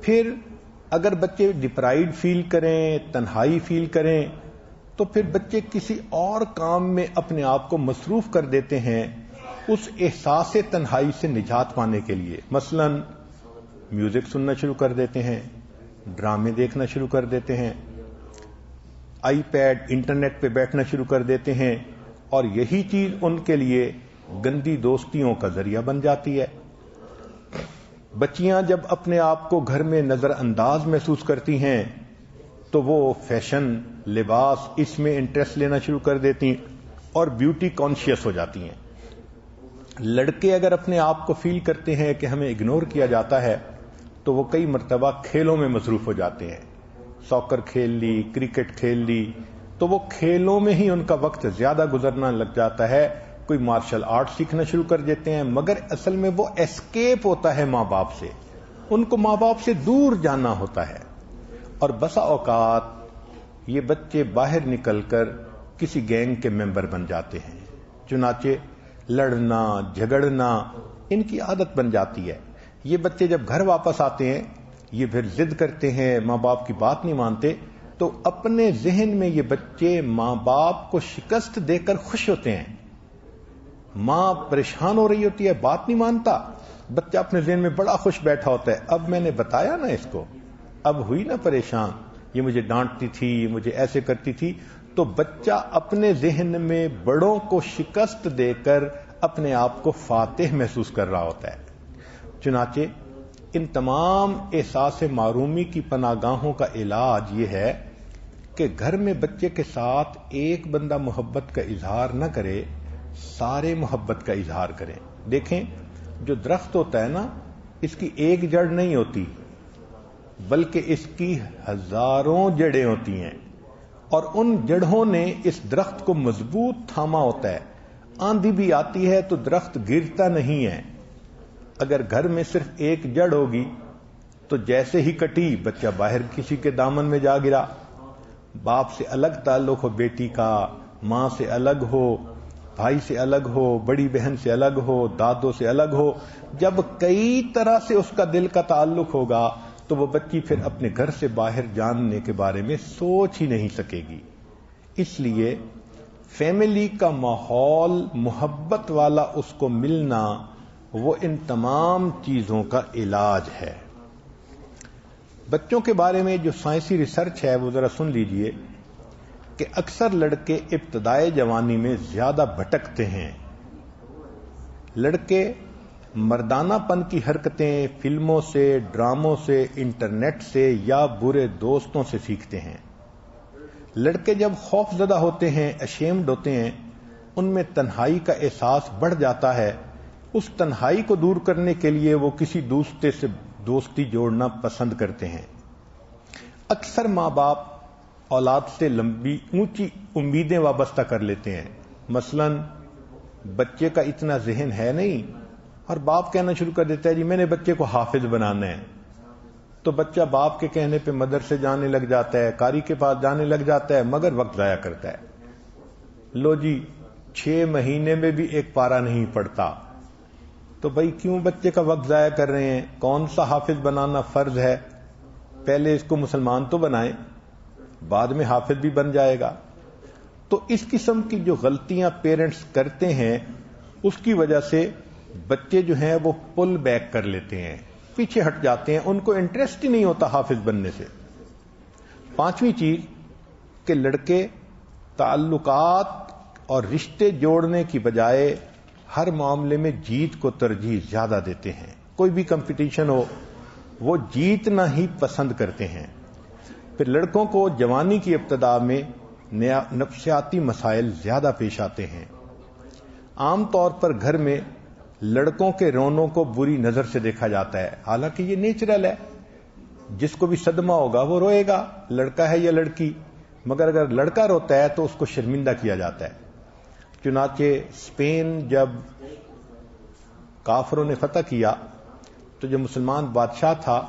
پھر اگر بچے ڈپرائیڈ فیل کریں، تنہائی فیل کریں، تو پھر بچے کسی اور کام میں اپنے آپ کو مصروف کر دیتے ہیں اس احساس تنہائی سے نجات پانے کے لیے۔ مثلا میوزک سننا شروع کر دیتے ہیں، ڈرامے دیکھنا شروع کر دیتے ہیں، آئی پیڈ انٹرنیٹ پہ بیٹھنا شروع کر دیتے ہیں، اور یہی چیز ان کے لیے گندی دوستیوں کا ذریعہ بن جاتی ہے۔ بچیاں جب اپنے آپ کو گھر میں نظر انداز محسوس کرتی ہیں تو وہ فیشن، لباس، اس میں انٹرسٹ لینا شروع کر دیتی ہیں اور بیوٹی کانشیس ہو جاتی ہیں۔ لڑکے اگر اپنے آپ کو فیل کرتے ہیں کہ ہمیں اگنور کیا جاتا ہے تو وہ کئی مرتبہ کھیلوں میں مصروف ہو جاتے ہیں، ساکر کھیل لی، کرکٹ کھیل لی، تو وہ کھیلوں میں ہی ان کا وقت زیادہ گزرنا لگ جاتا ہے، کوئی مارشل آرٹ سیکھنا شروع کر دیتے ہیں، مگر اصل میں وہ ایسکیپ ہوتا ہے ماں باپ سے، ان کو ماں باپ سے دور جانا ہوتا ہے۔ اور بسا اوقات یہ بچے باہر نکل کر کسی گینگ کے ممبر بن جاتے ہیں، چنانچہ لڑنا، جھگڑنا ان کی عادت بن جاتی ہے۔ یہ بچے جب گھر واپس آتے ہیں یہ پھر ضد کرتے ہیں، ماں باپ کی بات نہیں مانتے، تو اپنے ذہن میں یہ بچے ماں باپ کو شکست دے کر خوش ہوتے ہیں۔ ماں پریشان ہو رہی ہوتی ہے، بات نہیں مانتا، بچہ اپنے ذہن میں بڑا خوش بیٹھا ہوتا ہے، اب میں نے بتایا نا اس کو، اب ہوئی نا پریشان، یہ مجھے ڈانٹتی تھی، یہ مجھے ایسے کرتی تھی۔ تو بچہ اپنے ذہن میں بڑوں کو شکست دے کر اپنے آپ کو فاتح محسوس کر رہا ہوتا ہے۔ چنانچہ ان تمام احساس معرومی کی پناہ گاہوں کا علاج یہ ہے کہ گھر میں بچے کے ساتھ ایک بندہ محبت کا اظہار نہ کرے، سارے محبت کا اظہار کریں۔ دیکھیں، جو درخت ہوتا ہے نا، اس کی ایک جڑ نہیں ہوتی بلکہ اس کی ہزاروں جڑیں ہوتی ہیں، اور ان جڑوں نے اس درخت کو مضبوط تھاما ہوتا ہے۔ آندھی بھی آتی ہے تو درخت گرتا نہیں ہے۔ اگر گھر میں صرف ایک جڑ ہوگی تو جیسے ہی کٹی بچہ باہر کسی کے دامن میں جا گرا۔ باپ سے الگ تعلق ہو بیٹی کا، ماں سے الگ ہو، بھائی سے الگ ہو، بڑی بہن سے الگ ہو، دادوں سے الگ ہو، جب کئی طرح سے اس کا دل کا تعلق ہوگا تو وہ بچی پھر اپنے گھر سے باہر جاننے کے بارے میں سوچ ہی نہیں سکے گی۔ اس لیے فیملی کا ماحول محبت والا اس کو ملنا وہ ان تمام چیزوں کا علاج ہے۔ بچوں کے بارے میں جو سائنسی ریسرچ ہے وہ ذرا سن لیجئے کہ اکثر لڑکے ابتدائی جوانی میں زیادہ بھٹکتے ہیں۔ لڑکے مردانہ پن کی حرکتیں فلموں سے، ڈراموں سے، انٹرنیٹ سے یا برے دوستوں سے سیکھتے ہیں۔ لڑکے جب خوف زدہ ہوتے ہیں، اشیمڈ ہوتے ہیں، ان میں تنہائی کا احساس بڑھ جاتا ہے۔ اس تنہائی کو دور کرنے کے لیے وہ کسی دوسرے سے دوستی جوڑنا پسند کرتے ہیں۔ اکثر ماں باپ اولاد سے لمبی اونچی امیدیں وابستہ کر لیتے ہیں۔ مثلا بچے کا اتنا ذہن ہے نہیں اور باپ کہنا شروع کر دیتا ہے جی میں نے بچے کو حافظ بنانا ہے، تو بچہ باپ کے کہنے پہ مدرسے جانے لگ جاتا ہے، قاری کے پاس جانے لگ جاتا ہے، مگر وقت ضائع کرتا ہے۔ لو جی 6 مہینے میں بھی ایک پارہ نہیں پڑتا، تو بھائی کیوں بچے کا وقت ضائع کر رہے ہیں؟ کون سا حافظ بنانا فرض ہے؟ پہلے اس کو مسلمان تو بنائیں، بعد میں حافظ بھی بن جائے گا۔ تو اس قسم کی جو غلطیاں پیرنٹس کرتے ہیں اس کی وجہ سے بچے جو ہیں وہ پل بیک کر لیتے ہیں، پیچھے ہٹ جاتے ہیں، ان کو انٹرسٹ ہی نہیں ہوتا حافظ بننے سے۔ 5ویں چیز کہ لڑکے تعلقات اور رشتے جوڑنے کی بجائے ہر معاملے میں جیت کو ترجیح زیادہ دیتے ہیں۔ کوئی بھی کمپٹیشن ہو وہ جیتنا ہی پسند کرتے ہیں۔ پھر لڑکوں کو جوانی کی ابتدا میں نفسیاتی مسائل زیادہ پیش آتے ہیں۔ عام طور پر گھر میں لڑکوں کے رونوں کو بری نظر سے دیکھا جاتا ہے، حالانکہ یہ نیچرل ہے، جس کو بھی صدمہ ہوگا وہ روئے گا، لڑکا ہے یا لڑکی، مگر اگر لڑکا روتا ہے تو اس کو شرمندہ کیا جاتا ہے۔ چنانچہ اسپین جب کافروں نے فتح کیا تو جو مسلمان بادشاہ تھا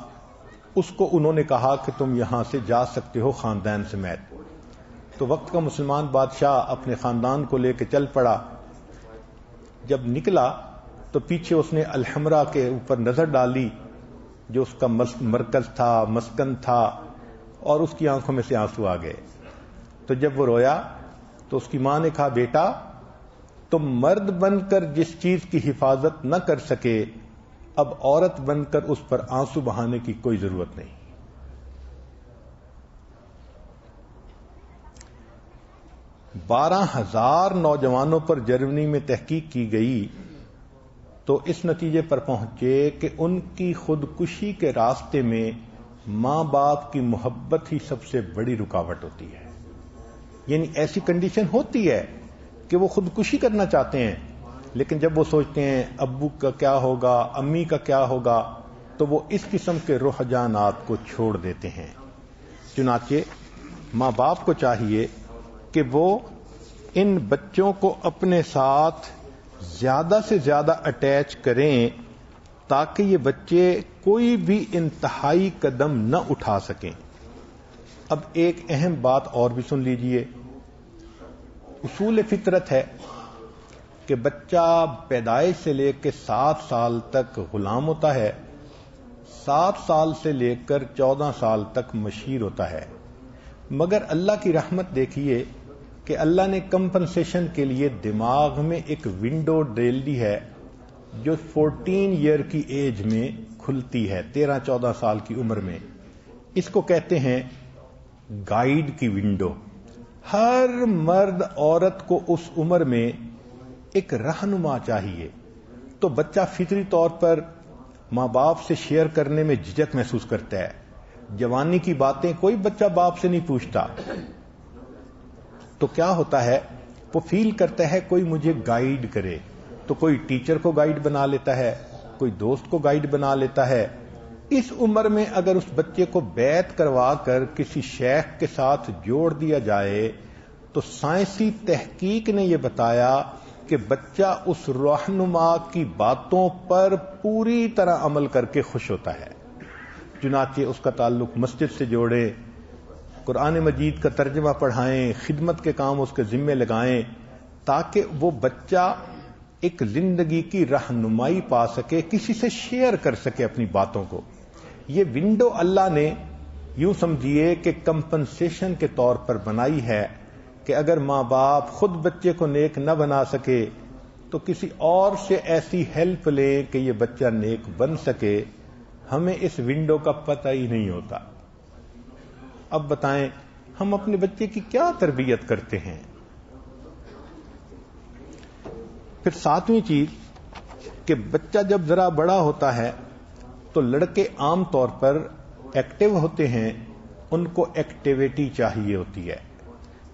اس کو انہوں نے کہا کہ تم یہاں سے جا سکتے ہو خاندان سمیت۔ تو وقت کا مسلمان بادشاہ اپنے خاندان کو لے کے چل پڑا۔ جب نکلا تو پیچھے اس نے الحمرا کے اوپر نظر ڈالی جو اس کا مرکز تھا، مسکن تھا، اور اس کی آنکھوں میں سے آنسو آ گئے۔ تو جب وہ رویا تو اس کی ماں نے کہا، بیٹا تم مرد بن کر جس چیز کی حفاظت نہ کر سکے، اب عورت بن کر اس پر آنسو بہانے کی کوئی ضرورت نہیں۔ 12,000 نوجوانوں پر جرمنی میں تحقیق کی گئی تو اس نتیجے پر پہنچے کہ ان کی خودکشی کے راستے میں ماں باپ کی محبت ہی سب سے بڑی رکاوٹ ہوتی ہے۔ یعنی ایسی کنڈیشن ہوتی ہے کہ وہ خودکشی کرنا چاہتے ہیں، لیکن جب وہ سوچتے ہیں ابو کا کیا ہوگا، امی کا کیا ہوگا، تو وہ اس قسم کے رجحانات کو چھوڑ دیتے ہیں۔ چنانچہ ماں باپ کو چاہیے کہ وہ ان بچوں کو اپنے ساتھ زیادہ سے زیادہ اٹیچ کریں تاکہ یہ بچے کوئی بھی انتہائی قدم نہ اٹھا سکیں۔ اب ایک اہم بات اور بھی سن لیجئے۔ اصول فطرت ہے کہ بچہ پیدائش سے لے کے 7 سال تک غلام ہوتا ہے، 7 سال سے لے کر 14 سال تک مشیر ہوتا ہے، مگر اللہ کی رحمت دیکھیے کہ اللہ نے کمپنسیشن کے لیے دماغ میں ایک ونڈو ڈال دی ہے جو 14 ایئر کی ایج میں کھلتی ہے، 13-14 سال کی عمر میں۔ اس کو کہتے ہیں گائیڈ کی ونڈو۔ ہر مرد عورت کو اس عمر میں ایک رہنما چاہیے، تو بچہ فطری طور پر ماں باپ سے شیئر کرنے میں جھجک محسوس کرتا ہے۔ جوانی کی باتیں کوئی بچہ باپ سے نہیں پوچھتا، تو کیا ہوتا ہے، وہ فیل کرتا ہے کوئی مجھے گائیڈ کرے، تو کوئی ٹیچر کو گائیڈ بنا لیتا ہے، کوئی دوست کو گائیڈ بنا لیتا ہے۔ اس عمر میں اگر اس بچے کو بیعت کروا کر کسی شیخ کے ساتھ جوڑ دیا جائے تو سائنسی تحقیق نے یہ بتایا کہ بچہ اس رہنما کی باتوں پر پوری طرح عمل کر کے خوش ہوتا ہے۔ چنانچہ اس کا تعلق مسجد سے جوڑیں، قرآن مجید کا ترجمہ پڑھائیں، خدمت کے کام اس کے ذمے لگائیں، تاکہ وہ بچہ ایک زندگی کی رہنمائی پا سکے، کسی سے شیئر کر سکے اپنی باتوں کو۔ یہ ونڈو اللہ نے یوں سمجھیے کہ کمپنسیشن کے طور پر بنائی ہے کہ اگر ماں باپ خود بچے کو نیک نہ بنا سکے تو کسی اور سے ایسی ہیلپ لیں کہ یہ بچہ نیک بن سکے۔ ہمیں اس ونڈو کا پتہ ہی نہیں ہوتا۔ اب بتائیں ہم اپنے بچے کی کیا تربیت کرتے ہیں؟ پھر 7ویں چیز کہ بچہ جب ذرا بڑا ہوتا ہے تو لڑکے عام طور پر ایکٹیو ہوتے ہیں، ان کو ایکٹیویٹی چاہیے ہوتی ہے۔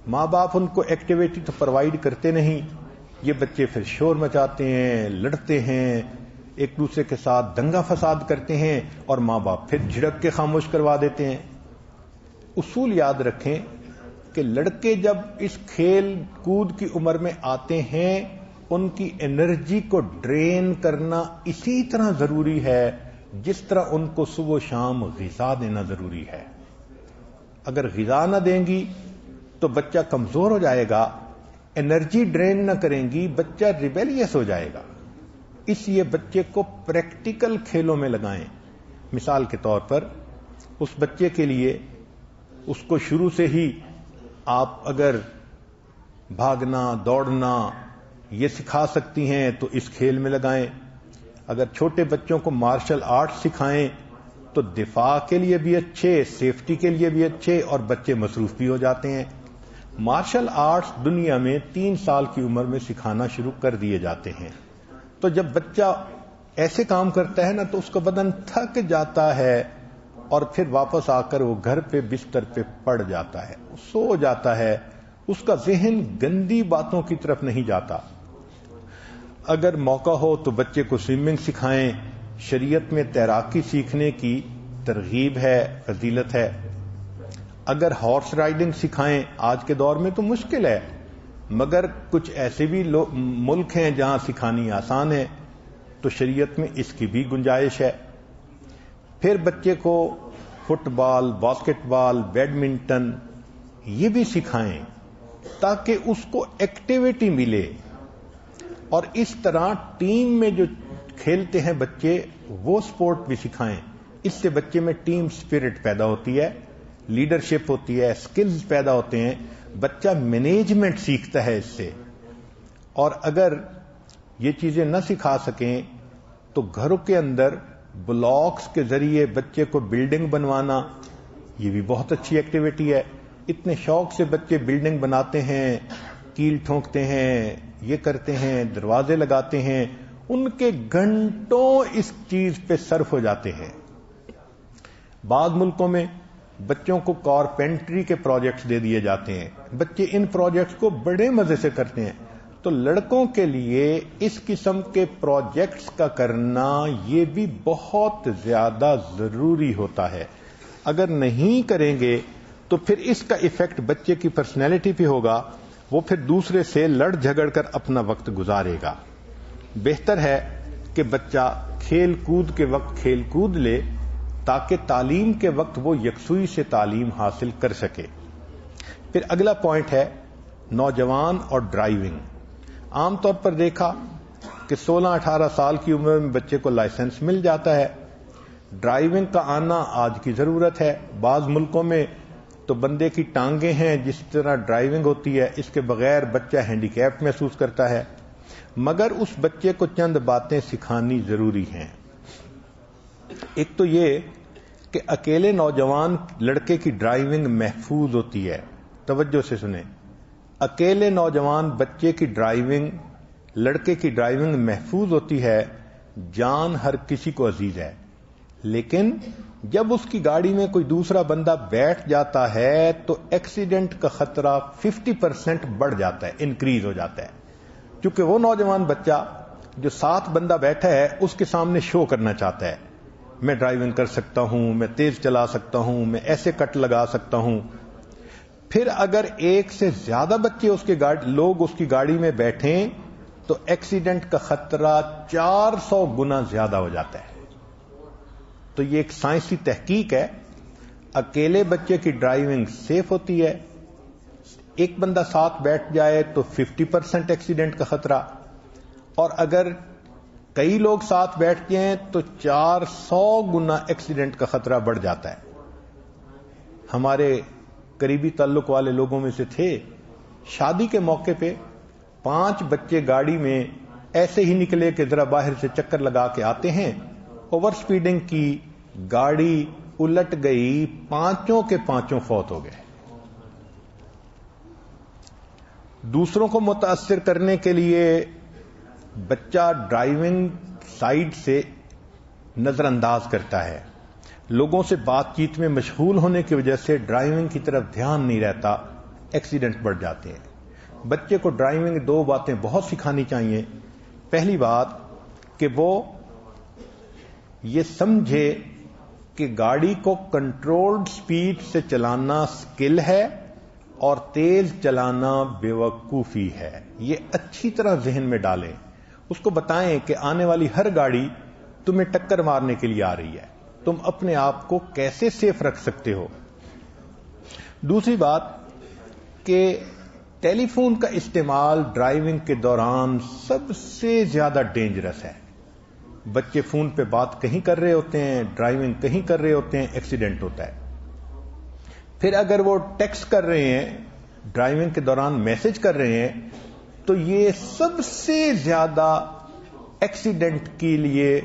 ماں باپ ان کو ایکٹیویٹی تو پرووائڈ کرتے نہیں، یہ بچے پھر شور مچاتے ہیں، لڑتے ہیں، ایک دوسرے کے ساتھ دنگا فساد کرتے ہیں، اور ماں باپ پھر جھڑک کے خاموش کروا دیتے ہیں۔ اصول یاد رکھیں کہ لڑکے جب اس کھیل کود کی عمر میں آتے ہیں ان کی انرجی کو ڈرین کرنا اسی طرح ضروری ہے جس طرح ان کو صبح و شام غذا دینا ضروری ہے۔ اگر غذا نہ دیں گی تو بچہ کمزور ہو جائے گا، انرجی ڈرین نہ کریں گی، بچہ ریبیلیس ہو جائے گا۔ اس لیے بچے کو پریکٹیکل کھیلوں میں لگائیں۔ مثال کے طور پر اس بچے کے لیے اس کو شروع سے ہی آپ اگر بھاگنا دوڑنا یہ سکھا سکتی ہیں تو اس کھیل میں لگائیں۔ اگر چھوٹے بچوں کو مارشل آرٹ سکھائیں تو دفاع کے لیے بھی اچھے، سیفٹی کے لیے بھی اچھے، اور بچے مصروف بھی ہو جاتے ہیں۔ مارشل آرٹس دنیا میں 3 سال کی عمر میں سکھانا شروع کر دیے جاتے ہیں۔ تو جب بچہ ایسے کام کرتا ہے نا تو اس کا بدن تھک جاتا ہے، اور پھر واپس آ کر وہ گھر پہ بستر پہ پڑ جاتا ہے، سو جاتا ہے، اس کا ذہن گندی باتوں کی طرف نہیں جاتا. اگر موقع ہو تو بچے کو سوئمنگ سکھائیں. شریعت میں تیراکی سیکھنے کی ترغیب ہے، فضیلت ہے. اگر ہارس رائڈنگ سکھائیں، آج کے دور میں تو مشکل ہے، مگر کچھ ایسے بھی ملک ہیں جہاں سکھانی آسان ہے، تو شریعت میں اس کی بھی گنجائش ہے. پھر بچے کو فٹ بال، باسکٹ بال، بیڈمنٹن یہ بھی سکھائیں تاکہ اس کو ایکٹیویٹی ملے. اور اس طرح ٹیم میں جو کھیلتے ہیں بچے وہ سپورٹ بھی سکھائیں. اس سے بچے میں ٹیم سپرٹ پیدا ہوتی ہے، لیڈرشپ ہوتی ہے، سکلز پیدا ہوتے ہیں، بچہ مینجمنٹ سیکھتا ہے اس سے. اور اگر یہ چیزیں نہ سکھا سکیں تو گھروں کے اندر بلاکس کے ذریعے بچے کو بلڈنگ بنوانا یہ بھی بہت اچھی ایکٹیویٹی ہے. اتنے شوق سے بچے بلڈنگ بناتے ہیں، کیل ٹھونکتے ہیں، یہ کرتے ہیں، دروازے لگاتے ہیں، ان کے گھنٹوں اس چیز پہ صرف ہو جاتے ہیں. بعض ملکوں میں بچوں کو کارپینٹری کے پروجیکٹس دے دیے جاتے ہیں، بچے ان پروجیکٹس کو بڑے مزے سے کرتے ہیں. تو لڑکوں کے لیے اس قسم کے پروجیکٹس کا کرنا یہ بھی بہت زیادہ ضروری ہوتا ہے. اگر نہیں کریں گے تو پھر اس کا ایفیکٹ بچے کی پرسنالٹی پہ ہوگا، وہ پھر دوسرے سے لڑ جھگڑ کر اپنا وقت گزارے گا. بہتر ہے کہ بچہ کھیل کود کے وقت کھیل کود لے تاکہ تعلیم کے وقت وہ یکسوئی سے تعلیم حاصل کر سکے. پھر اگلا پوائنٹ ہے نوجوان اور ڈرائیونگ. عام طور پر دیکھا کہ 16-18 سال کی عمر میں بچے کو لائسنس مل جاتا ہے. ڈرائیونگ کا آنا آج کی ضرورت ہے. بعض ملکوں میں تو بندے کی ٹانگیں ہیں، جس طرح ڈرائیونگ ہوتی ہے اس کے بغیر بچہ ہینڈی کیپ محسوس کرتا ہے. مگر اس بچے کو چند باتیں سکھانی ضروری ہیں. ایک تو یہ کہ اکیلے نوجوان لڑکے کی ڈرائیونگ محفوظ ہوتی ہے. توجہ سے سنیں، اکیلے نوجوان بچے کی ڈرائیونگ، لڑکے کی ڈرائیونگ محفوظ ہوتی ہے. جان ہر کسی کو عزیز ہے، لیکن جب اس کی گاڑی میں کوئی دوسرا بندہ بیٹھ جاتا ہے تو ایکسیڈنٹ کا خطرہ 50% بڑھ جاتا ہے، انکریز ہو جاتا ہے. کیونکہ وہ نوجوان بچہ جو ساتھ بندہ بیٹھا ہے اس کے سامنے شو کرنا چاہتا ہے، میں ڈرائیونگ کر سکتا ہوں، میں تیز چلا سکتا ہوں، میں ایسے کٹ لگا سکتا ہوں. پھر اگر ایک سے زیادہ بچے لوگ اس کی گاڑی میں بیٹھیں تو ایکسیڈنٹ کا خطرہ 400 گنا زیادہ ہو جاتا ہے. تو یہ ایک سائنسی تحقیق ہے. اکیلے بچے کی ڈرائیونگ سیف ہوتی ہے، ایک بندہ ساتھ بیٹھ جائے تو 50% ایکسیڈنٹ کا خطرہ، اور اگر کئی لوگ ساتھ بیٹھتے ہیں تو 400 گنا ایکسیڈنٹ کا خطرہ بڑھ جاتا ہے. ہمارے قریبی تعلق والے لوگوں میں سے تھے، شادی کے موقع پہ 5 بچے گاڑی میں ایسے ہی نکلے کہ ذرا باہر سے چکر لگا کے آتے ہیں، اوور سپیڈنگ کی، گاڑی الٹ گئی، 5 کے 5 فوت ہو گئے. دوسروں کو متاثر کرنے کے لیے بچہ ڈرائیونگ سائیڈ سے نظر انداز کرتا ہے. لوگوں سے بات چیت میں مشغول ہونے کی وجہ سے ڈرائیونگ کی طرف دھیان نہیں رہتا، ایکسیڈنٹ بڑھ جاتے ہیں. بچے کو ڈرائیونگ 2 باتیں بہت سکھانی چاہیے. پہلی بات کہ وہ یہ سمجھے کہ گاڑی کو کنٹرولڈ سپیڈ سے چلانا سکل ہے اور تیز چلانا بیوقوفی ہے. یہ اچھی طرح ذہن میں ڈالیں. اس کو بتائیں کہ آنے والی ہر گاڑی تمہیں ٹکر مارنے کے لیے آ رہی ہے، تم اپنے آپ کو کیسے سیف رکھ سکتے ہو. دوسری بات کہ ٹیلی فون کا استعمال ڈرائیونگ کے دوران سب سے زیادہ ڈینجرس ہے. بچے فون پہ بات کہیں کر رہے ہوتے ہیں، ڈرائیونگ کہیں کر رہے ہوتے ہیں، ایکسیڈنٹ ہوتا ہے. پھر اگر وہ ٹیکسٹ کر رہے ہیں، ڈرائیونگ کے دوران میسج کر رہے ہیں، تو یہ سب سے زیادہ ایکسیڈنٹ کے لیے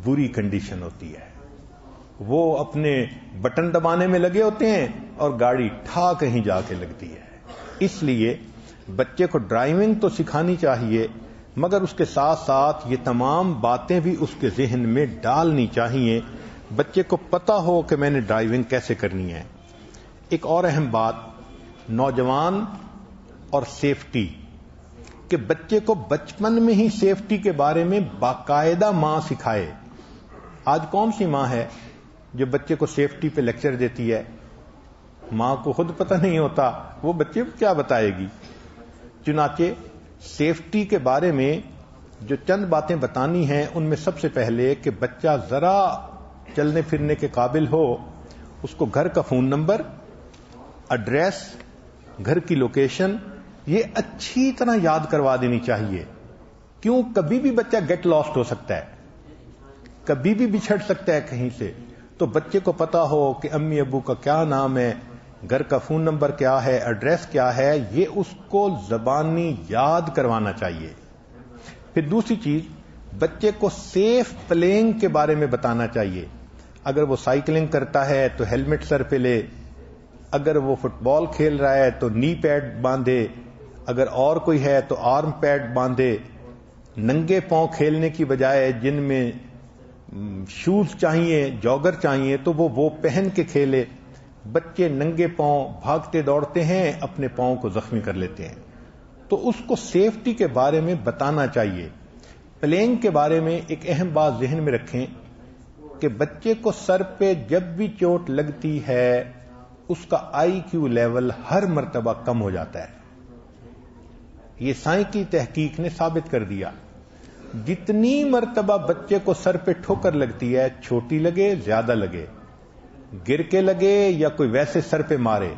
بری کنڈیشن ہوتی ہے. وہ اپنے بٹن دبانے میں لگے ہوتے ہیں اور گاڑی ٹھا کہیں جا کے لگتی ہے. اس لیے بچے کو ڈرائیونگ تو سکھانی چاہیے، مگر اس کے ساتھ ساتھ یہ تمام باتیں بھی اس کے ذہن میں ڈالنی چاہیے. بچے کو پتا ہو کہ میں نے ڈرائیونگ کیسے کرنی ہے. ایک اور اہم بات، نوجوان اور سیفٹی، کہ بچے کو بچپن میں ہی سیفٹی کے بارے میں باقاعدہ ماں سکھائے. آج کون سی ماں ہے جو بچے کو سیفٹی پہ لیکچر دیتی ہے؟ ماں کو خود پتہ نہیں ہوتا، وہ بچے کو کیا بتائے گی؟ چنانچہ سیفٹی کے بارے میں جو چند باتیں بتانی ہیں ان میں سب سے پہلے کہ بچہ ذرا چلنے پھرنے کے قابل ہو، اس کو گھر کا فون نمبر، ایڈریس، گھر کی لوکیشن یہ اچھی طرح یاد کروا دینی چاہیے. کیوں؟ کبھی بھی بچہ گیٹ لاسٹ ہو سکتا ہے، کبھی بھی بچھڑ سکتا ہے کہیں سے. تو بچے کو پتا ہو کہ امی ابو کا کیا نام ہے، گھر کا فون نمبر کیا ہے، ایڈریس کیا ہے، یہ اس کو زبانی یاد کروانا چاہیے. پھر دوسری چیز، بچے کو سیف پلینگ کے بارے میں بتانا چاہیے. اگر وہ سائیکلنگ کرتا ہے تو ہیلمٹ سر پہ لے، اگر وہ فٹ بال کھیل رہا ہے تو نی پیڈ باندھے، اگر اور کوئی ہے تو آرم پیڈ باندھے. ننگے پاؤں کھیلنے کی بجائے جن میں شوز چاہیے، جاگر چاہیے، تو وہ پہن کے کھیلے. بچے ننگے پاؤں بھاگتے دوڑتے ہیں، اپنے پاؤں کو زخمی کر لیتے ہیں. تو اس کو سیفٹی کے بارے میں بتانا چاہیے. پلینگ کے بارے میں ایک اہم بات ذہن میں رکھیں کہ بچے کو سر پہ جب بھی چوٹ لگتی ہے اس کا آئی کیو لیول ہر مرتبہ کم ہو جاتا ہے. یہ سائنس کی تحقیق نے ثابت کر دیا. جتنی مرتبہ بچے کو سر پہ ٹھوکر لگتی ہے، چھوٹی لگے زیادہ لگے، گر کے لگے یا کوئی ویسے سر پہ مارے،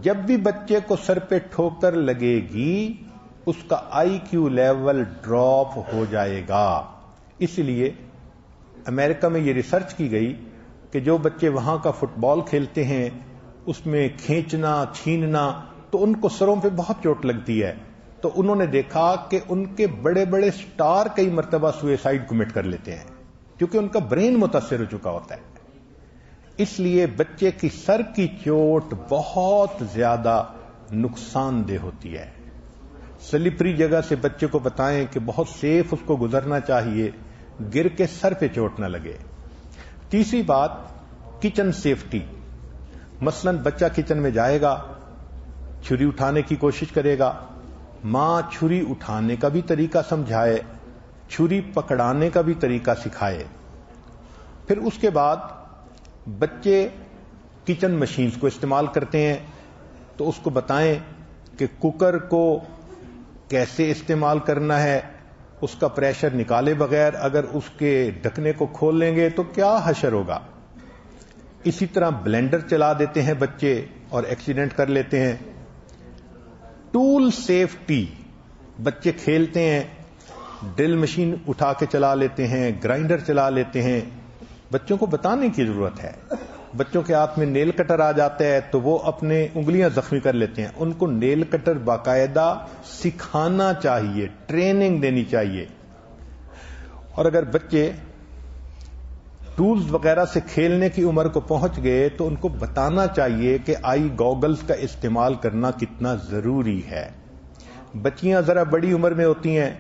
جب بھی بچے کو سر پہ ٹھوکر لگے گی اس کا آئی کیو لیول ڈراپ ہو جائے گا. اس لیے امریکہ میں یہ ریسرچ کی گئی کہ جو بچے وہاں کا فٹ بال کھیلتے ہیں اس میں کھینچنا چھیننا تو ان کو سروں پہ بہت چوٹ لگتی ہے. تو انہوں نے دیکھا کہ ان کے بڑے بڑے سٹار کئی مرتبہ سوئسائڈ کمٹ کر لیتے ہیں کیونکہ ان کا برین متاثر ہو چکا ہوتا ہے. اس لیے بچے کی سر کی چوٹ بہت زیادہ نقصان دہ ہوتی ہے. سلپری جگہ سے بچے کو بتائیں کہ بہت سیف اس کو گزرنا چاہیے، گر کے سر پہ چوٹ نہ لگے. تیسری بات، کچن سیفٹی. مثلا بچہ کچن میں جائے گا، چھری اٹھانے کی کوشش کرے گا، ماں چھری اٹھانے کا بھی طریقہ سمجھائے، چھری پکڑانے کا بھی طریقہ سکھائے. پھر اس کے بعد بچے کچن مشینز کو استعمال کرتے ہیں تو اس کو بتائیں کہ کوکر کو کیسے استعمال کرنا ہے، اس کا پریشر نکالے بغیر اگر اس کے ڈھکنے کو کھول لیں گے تو کیا حشر ہوگا. اسی طرح بلینڈر چلا دیتے ہیں بچے اور ایکسیڈنٹ کر لیتے ہیں. ٹول سیفٹی، بچے کھیلتے ہیں، ڈرل مشین اٹھا کے چلا لیتے ہیں، گرائنڈر چلا لیتے ہیں. بچوں کو بتانے کی ضرورت ہے. بچوں کے ہاتھ میں نیل کٹر آ جاتا ہے تو وہ اپنے انگلیاں زخمی کر لیتے ہیں. ان کو نیل کٹر باقاعدہ سکھانا چاہیے، ٹریننگ دینی چاہیے. اور اگر بچے ٹولز وغیرہ سے کھیلنے کی عمر کو پہنچ گئے تو ان کو بتانا چاہیے کہ آئی گوگلز کا استعمال کرنا کتنا ضروری ہے. بچیاں ذرا بڑی عمر میں ہوتی ہیں،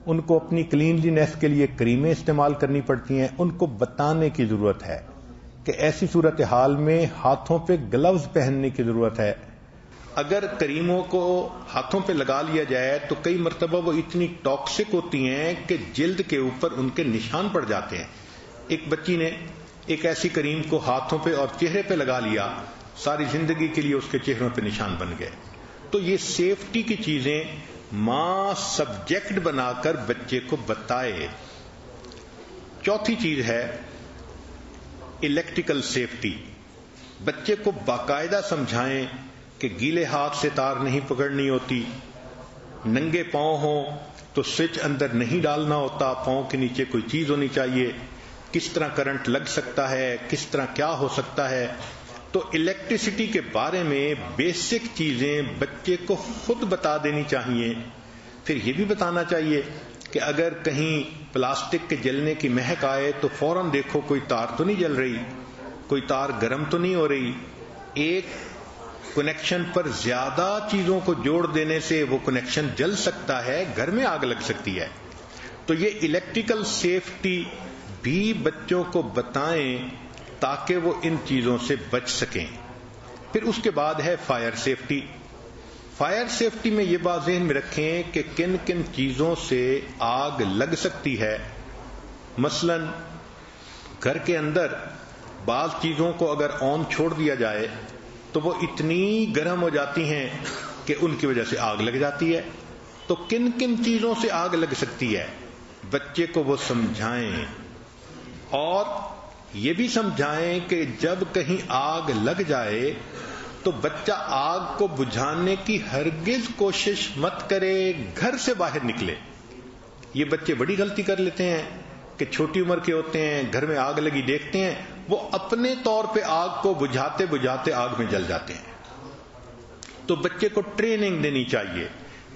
ان کو اپنی کلینلینس کے لیے کریمیں استعمال کرنی پڑتی ہیں. ان کو بتانے کی ضرورت ہے کہ ایسی صورتحال میں ہاتھوں پہ گلوز پہننے کی ضرورت ہے. اگر کریموں کو ہاتھوں پہ لگا لیا جائے تو کئی مرتبہ وہ اتنی ٹاکسک ہوتی ہیں کہ جلد کے اوپر ان کے نشان پڑ جاتے ہیں. ایک بچی نے ایک ایسی کریم کو ہاتھوں پہ اور چہرے پہ لگا لیا، ساری زندگی کے لیے اس کے چہروں پہ نشان بن گئے. تو یہ سیفٹی کی چیزیں ماں سبجیکٹ بنا کر بچے کو بتائے. چوتھی چیز ہے الیکٹریکل سیفٹی. بچے کو باقاعدہ سمجھائیں کہ گیلے ہاتھ سے تار نہیں پکڑنی ہوتی، ننگے پاؤں ہوں تو سوئچ اندر نہیں ڈالنا ہوتا، پاؤں کے نیچے کوئی چیز ہونی چاہیے، کس طرح کرنٹ لگ سکتا ہے، کس طرح کیا ہو سکتا ہے. تو الیکٹریسٹی کے بارے میں بیسک چیزیں بچے کو خود بتا دینی چاہیے. پھر یہ بھی بتانا چاہیے کہ اگر کہیں پلاسٹک کے جلنے کی مہک آئے تو فوراً دیکھو کوئی تار تو نہیں جل رہی، کوئی تار گرم تو نہیں ہو رہی. ایک کنیکشن پر زیادہ چیزوں کو جوڑ دینے سے وہ کنیکشن جل سکتا ہے، گھر میں آگ لگ سکتی ہے. تو یہ الیکٹریکل سیفٹی بھی بچوں کو بتائیں تاکہ وہ ان چیزوں سے بچ سکیں. پھر اس کے بعد ہے فائر سیفٹی. فائر سیفٹی میں یہ بات ذہن میں رکھیں کہ کن کن چیزوں سے آگ لگ سکتی ہے. مثلا گھر کے اندر بعض چیزوں کو اگر آن چھوڑ دیا جائے تو وہ اتنی گرم ہو جاتی ہیں کہ ان کی وجہ سے آگ لگ جاتی ہے. تو کن کن چیزوں سے آگ لگ سکتی ہے بچے کو وہ سمجھائیں، اور یہ بھی سمجھائیں کہ جب کہیں آگ لگ جائے تو بچہ آگ کو بجھانے کی ہرگز کوشش مت کرے، گھر سے باہر نکلے. یہ بچے بڑی غلطی کر لیتے ہیں کہ چھوٹی عمر کے ہوتے ہیں، گھر میں آگ لگی دیکھتے ہیں، وہ اپنے طور پہ آگ کو بجھاتے بجھاتے آگ میں جل جاتے ہیں. تو بچے کو ٹریننگ دینی چاہیے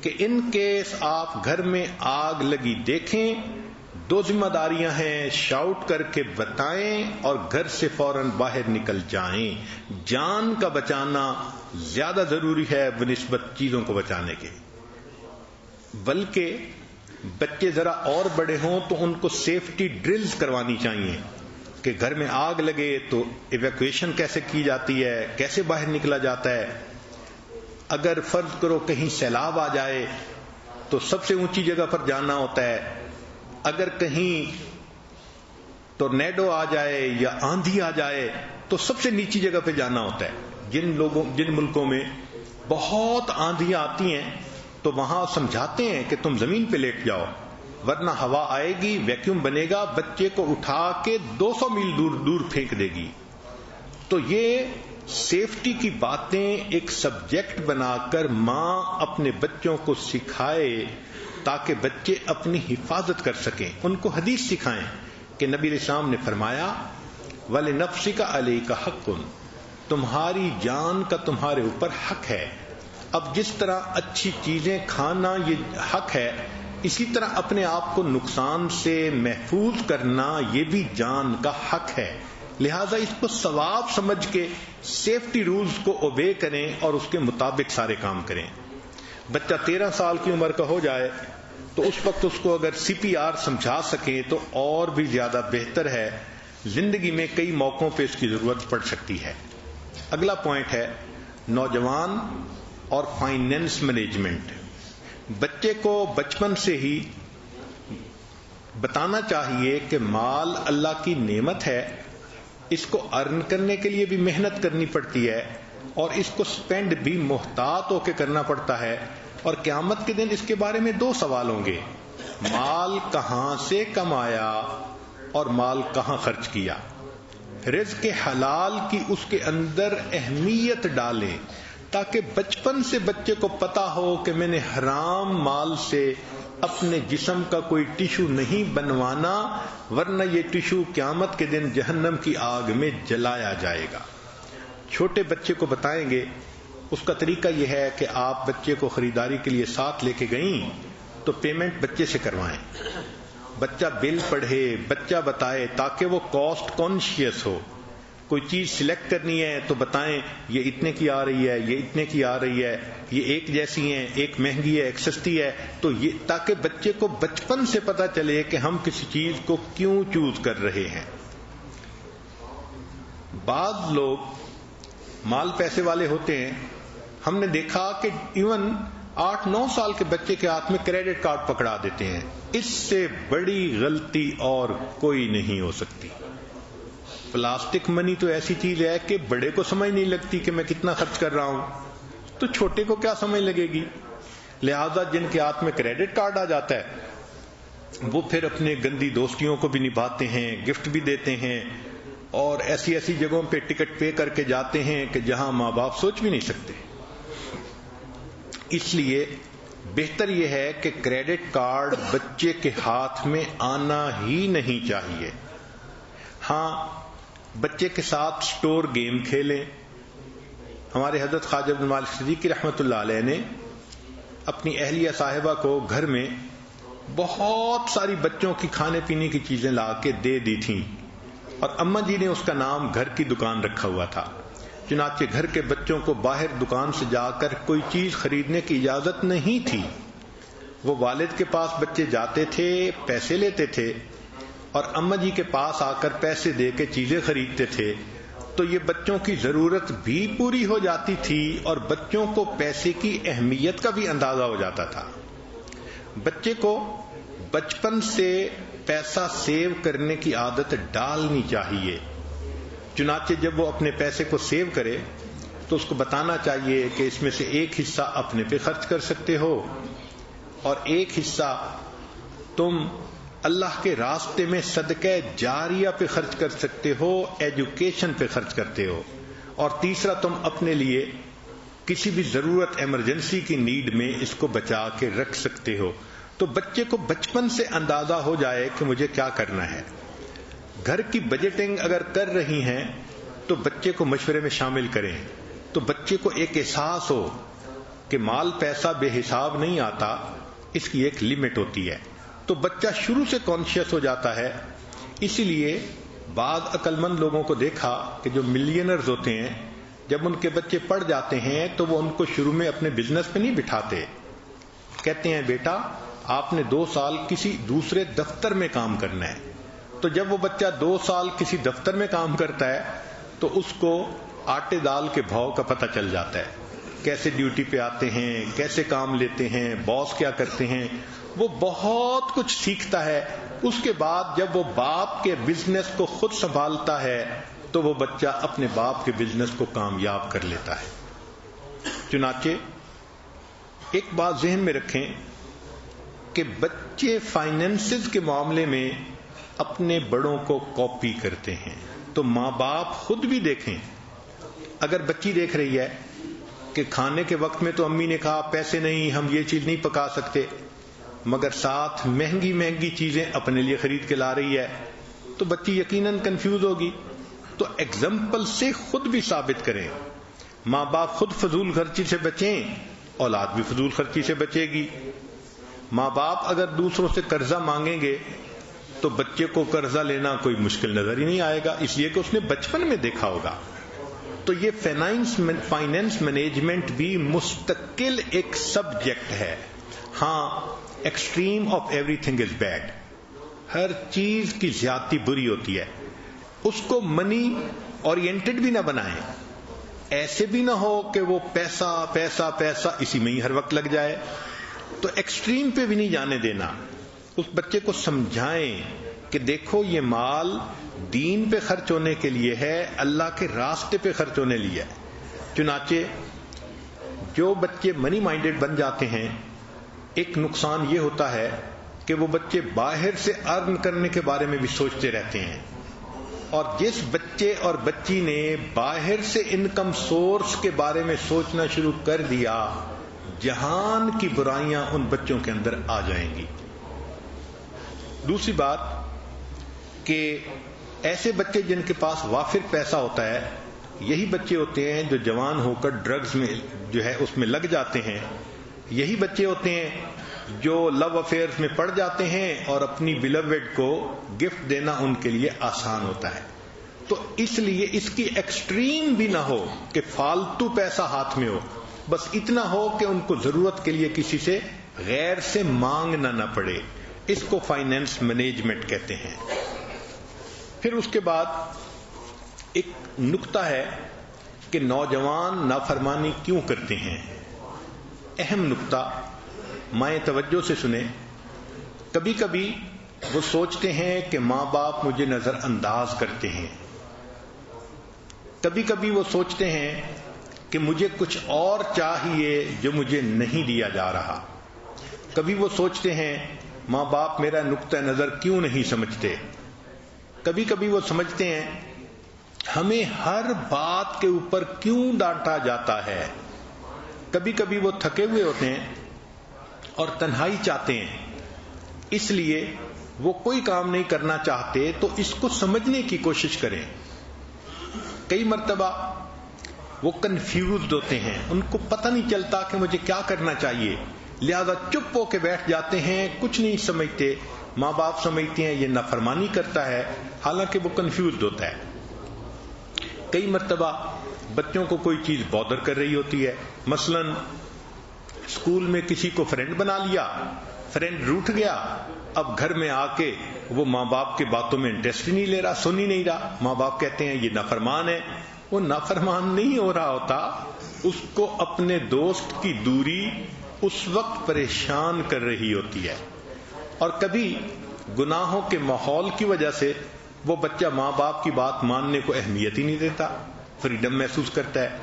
کہ ان کیس آپ گھر میں آگ لگی دیکھیں، دو ذمہ داریاں ہیں، شاؤٹ کر کے بتائیں اور گھر سے فوراً باہر نکل جائیں. جان کا بچانا زیادہ ضروری ہے بنسبت چیزوں کو بچانے کے. بلکہ بچے ذرا اور بڑے ہوں تو ان کو سیفٹی ڈرلز کروانی چاہیے کہ گھر میں آگ لگے تو ایویکویشن کیسے کی جاتی ہے، کیسے باہر نکلا جاتا ہے. اگر فرض کرو کہیں سیلاب آ جائے تو سب سے اونچی جگہ پر جانا ہوتا ہے، اگر کہیں ٹورنیڈو آ جائے یا آندھی آ جائے تو سب سے نیچی جگہ پہ جانا ہوتا ہے. جن ملکوں میں بہت آندھیاں آتی ہیں تو وہاں سمجھاتے ہیں کہ تم زمین پہ لیٹ جاؤ ورنہ ہوا آئے گی، ویکیوم بنے گا، بچے کو اٹھا کے 200 میل دور پھینک دے گی. تو یہ سیفٹی کی باتیں ایک سبجیکٹ بنا کر ماں اپنے بچوں کو سکھائے تاکہ بچے اپنی حفاظت کر سکیں. ان کو حدیث سکھائیں کہ نبی علیہ السلام نے فرمایا وَلِنَفْسِكَ عَلَيْكَ حَقٌّ، تمہاری جان کا تمہارے اوپر حق ہے. اب جس طرح اچھی چیزیں کھانا یہ حق ہے، اسی طرح اپنے آپ کو نقصان سے محفوظ کرنا یہ بھی جان کا حق ہے. لہذا اس کو ثواب سمجھ کے سیفٹی رولز کو اوبے کریں اور اس کے مطابق سارے کام کریں. بچہ 13 سال کی عمر کا ہو جائے تو اس وقت اس کو اگر CPR سمجھا سکیں تو اور بھی زیادہ بہتر ہے. زندگی میں کئی موقعوں پہ اس کی ضرورت پڑ سکتی ہے. اگلا پوائنٹ ہے نوجوان اور فائنینس مینجمنٹ. بچے کو بچپن سے ہی بتانا چاہیے کہ مال اللہ کی نعمت ہے، اس کو ارن کرنے کے لیے بھی محنت کرنی پڑتی ہے اور اس کو سپینڈ بھی محتاط ہو کے کرنا پڑتا ہے. اور قیامت کے دن اس کے بارے میں 2 سوال ہوں گے، مال کہاں سے کمایا اور مال کہاں خرچ کیا. رزق حلال کی اس کے اندر اہمیت ڈالیں تاکہ بچپن سے بچے کو پتا ہو کہ میں نے حرام مال سے اپنے جسم کا کوئی ٹیشو نہیں بنوانا ورنہ یہ ٹیشو قیامت کے دن جہنم کی آگ میں جلایا جائے گا. چھوٹے بچے کو بتائیں گے، اس کا طریقہ یہ ہے کہ آپ بچے کو خریداری کے لیے ساتھ لے کے گئیں تو پیمنٹ بچے سے کروائیں، بچہ بل پڑھے، بچہ بتائے تاکہ وہ کاسٹ کانشیس ہو. کوئی چیز سلیکٹ کرنی ہے تو بتائیں یہ اتنے کی آ رہی ہے، یہ اتنے کی آ رہی ہے، یہ ایک جیسی ہیں، ایک مہنگی ہے ایک سستی ہے. تو یہ تاکہ بچے کو بچپن سے پتا چلے کہ ہم کسی چیز کو کیوں چوز کر رہے ہیں. بعض لوگ مال پیسے والے ہوتے ہیں، ہم نے دیکھا کہ ایون 8-9 سال کے بچے کے ہاتھ میں کریڈٹ کارڈ پکڑا دیتے ہیں. اس سے بڑی غلطی اور کوئی نہیں ہو سکتی. پلاسٹک منی تو ایسی چیز ہے کہ بڑے کو سمجھ نہیں لگتی کہ میں کتنا خرچ کر رہا ہوں، تو چھوٹے کو کیا سمجھ لگے گی. لہذا جن کے ہاتھ میں کریڈٹ کارڈ آ جاتا ہے وہ پھر اپنے گندی دوستیوں کو بھی نبھاتے ہیں، گفٹ بھی دیتے ہیں اور ایسی ایسی جگہوں پہ ٹکٹ پے کر کے جاتے ہیں کہ جہاں ماں باپ سوچ بھی نہیں سکتے. اس لیے بہتر یہ ہے کہ کریڈٹ کارڈ بچے کے ہاتھ میں آنا ہی نہیں چاہیے. ہاں بچے کے ساتھ سٹور گیم کھیلیں. ہمارے حضرت خواجہ عبد المالک صدیقی رحمۃ اللہ علیہ نے اپنی اہلیہ صاحبہ کو گھر میں بہت ساری بچوں کی کھانے پینے کی چیزیں لا کے دے دی تھیں اور اماں جی نے اس کا نام گھر کی دکان رکھا ہوا تھا. چنانچہ گھر کے بچوں کو باہر دکان سے جا کر کوئی چیز خریدنے کی اجازت نہیں تھی. وہ والد کے پاس بچے جاتے تھے، پیسے لیتے تھے اور اماں جی کے پاس آ کر پیسے دے کے چیزیں خریدتے تھے تو یہ بچوں کی ضرورت بھی پوری ہو جاتی تھی اور بچوں کو پیسے کی اہمیت کا بھی اندازہ ہو جاتا تھا. بچے کو بچپن سے پیسہ سیو کرنے کی عادت ڈالنی چاہیے. چنانچہ جب وہ اپنے پیسے کو سیو کرے تو اس کو بتانا چاہیے کہ اس میں سے ایک حصہ اپنے پہ خرچ کر سکتے ہو اور ایک حصہ تم اللہ کے راستے میں صدقہ جاریہ پہ خرچ کر سکتے ہو، ایجوکیشن پہ خرچ کرتے ہو، اور تیسرا تم اپنے لیے کسی بھی ضرورت ایمرجنسی کی نیڈ میں اس کو بچا کے رکھ سکتے ہو. تو بچے کو بچپن سے اندازہ ہو جائے کہ مجھے کیا کرنا ہے. گھر کی بجٹنگ اگر کر رہی ہیں تو بچے کو مشورے میں شامل کریں، تو بچے کو ایک احساس ہو کہ مال پیسہ بے حساب نہیں آتا، اس کی ایک لمٹ ہوتی ہے. تو بچہ شروع سے کانشیس ہو جاتا ہے. اسی لیے بعض عقل مند لوگوں کو دیکھا کہ جو ملینرز ہوتے ہیں، جب ان کے بچے پڑھ جاتے ہیں تو وہ ان کو شروع میں اپنے بزنس پہ نہیں بٹھاتے. کہتے ہیں بیٹا آپ نے 2 سال کسی دوسرے دفتر میں کام کرنا ہے. تو جب وہ بچہ 2 سال کسی دفتر میں کام کرتا ہے تو اس کو آٹے دال کے بھاؤ کا پتہ چل جاتا ہے، کیسے ڈیوٹی پہ آتے ہیں، کیسے کام لیتے ہیں، باس کیا کرتے ہیں. وہ بہت کچھ سیکھتا ہے. اس کے بعد جب وہ باپ کے بزنس کو خود سنبھالتا ہے تو وہ بچہ اپنے باپ کے بزنس کو کامیاب کر لیتا ہے. چنانچہ ایک بات ذہن میں رکھیں کہ بچے فائنینسز کے معاملے میں اپنے بڑوں کو کاپی کرتے ہیں. تو ماں باپ خود بھی دیکھیں. اگر بچی دیکھ رہی ہے کہ کھانے کے وقت میں تو امی نے کہا پیسے نہیں، ہم یہ چیز نہیں پکا سکتے، مگر ساتھ مہنگی مہنگی چیزیں اپنے لیے خرید کے لا رہی ہے، تو بچی یقیناً کنفیوز ہوگی. تو ایگزامپل سے خود بھی ثابت کریں. ماں باپ خود فضول خرچی سے بچیں، اولاد بھی فضول خرچی سے بچے گی. ماں باپ اگر دوسروں سے قرضہ مانگیں گے تو بچے کو قرضہ لینا کوئی مشکل نظر ہی نہیں آئے گا، اس لیے کہ اس نے بچپن میں دیکھا ہوگا. تو یہ فائنینس مینجمنٹ بھی مستقل ایک سبجیکٹ ہے. ہاں، extreme of every thing is bad. ہر چیز کی زیادتی بری ہوتی ہے. اس کو منی اورینٹڈ بھی نہ بنائیں. ایسے بھی نہ ہو کہ وہ پیسہ پیسہ پیسہ اسی میں ہی ہر وقت لگ جائے. تو ایکسٹریم پہ بھی نہیں جانے دینا. اس بچے کو سمجھائیں کہ دیکھو یہ مال دین پہ خرچ ہونے کے لیے ہے، اللہ کے راستے پہ خرچ ہونے لیے ہے. چنانچہ جو بچے منی مائنڈڈ بن جاتے ہیں، ایک نقصان یہ ہوتا ہے کہ وہ بچے باہر سے ارن کرنے کے بارے میں بھی سوچتے رہتے ہیں. اور جس بچے اور بچی نے باہر سے انکم سورس کے بارے میں سوچنا شروع کر دیا، جہان کی برائیاں ان بچوں کے اندر آ جائیں گی. دوسری بات کہ ایسے بچے جن کے پاس وافر پیسہ ہوتا ہے، یہی بچے ہوتے ہیں جو جوان ہو کر ڈرگز میں جو ہے اس میں لگ جاتے ہیں. یہی بچے ہوتے ہیں جو لو افیئرز میں پڑ جاتے ہیں اور اپنی بیلوڈ کو گفٹ دینا ان کے لیے آسان ہوتا ہے. تو اس لیے اس کی ایکسٹریم بھی نہ ہو کہ فالتو پیسہ ہاتھ میں ہو، بس اتنا ہو کہ ان کو ضرورت کے لیے کسی سے غیر سے مانگنا نہ پڑے. اس کو فائنینس مینجمنٹ کہتے ہیں. پھر اس کے بعد ایک نقطہ ہے کہ نوجوان نافرمانی کیوں کرتے ہیں. اہم نقطہ مائیں توجہ سے سنیں. کبھی کبھی وہ سوچتے ہیں کہ ماں باپ مجھے نظر انداز کرتے ہیں. کبھی کبھی وہ سوچتے ہیں کہ مجھے کچھ اور چاہیے جو مجھے نہیں دیا جا رہا. کبھی وہ سوچتے ہیں ماں باپ میرا نقطہ نظر کیوں نہیں سمجھتے. کبھی کبھی وہ سمجھتے ہیں ہمیں ہر بات کے اوپر کیوں ڈانٹا جاتا ہے. کبھی کبھی وہ تھکے ہوئے ہوتے ہیں اور تنہائی چاہتے ہیں، اس لیے وہ کوئی کام نہیں کرنا چاہتے. تو اس کو سمجھنے کی کوشش کریں. کئی مرتبہ وہ کنفیوزڈ ہوتے ہیں، ان کو پتہ نہیں چلتا کہ مجھے کیا کرنا چاہیے، لہذا چپ ہو کے بیٹھ جاتے ہیں، کچھ نہیں سمجھتے. ماں باپ سمجھتے ہیں یہ نافرمانی کرتا ہے، حالانکہ وہ کنفیوزڈ ہوتا ہے. کئی مرتبہ بچوں کو کوئی چیز بادر کر رہی ہوتی ہے. مثلا اسکول میں کسی کو فرینڈ بنا لیا فرینڈ روٹھ گیا، اب گھر میں آ کے وہ ماں باپ کے باتوں میں انٹرسٹ ہی نہیں لے رہا، سن ہی نہیں رہا، ماں باپ کہتے ہیں یہ نافرمان ہے. وہ نافرمان نہیں ہو رہا ہوتا، اس کو اپنے دوست کی دوری اس وقت پریشان کر رہی ہوتی ہے. اور کبھی گناہوں کے ماحول کی وجہ سے وہ بچہ ماں باپ کی بات ماننے کو اہمیت ہی نہیں دیتا، فریڈم محسوس کرتا ہے.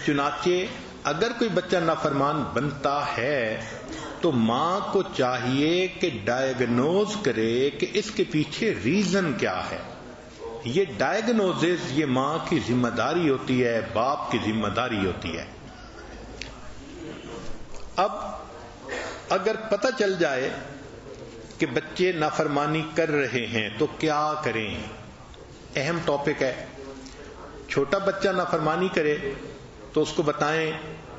چنانچہ اگر کوئی بچہ نافرمان بنتا ہے تو ماں کو چاہیے کہ ڈائیگنوز کرے کہ اس کے پیچھے ریزن کیا ہے. یہ ڈائیگنوزز یہ ماں کی ذمہ داری ہوتی ہے، باپ کی ذمہ داری ہوتی ہے. اب اگر پتہ چل جائے کہ بچے نافرمانی کر رہے ہیں تو کیا کریں؟ اہم ٹاپک ہے. چھوٹا بچہ نافرمانی کرے تو اس کو بتائیں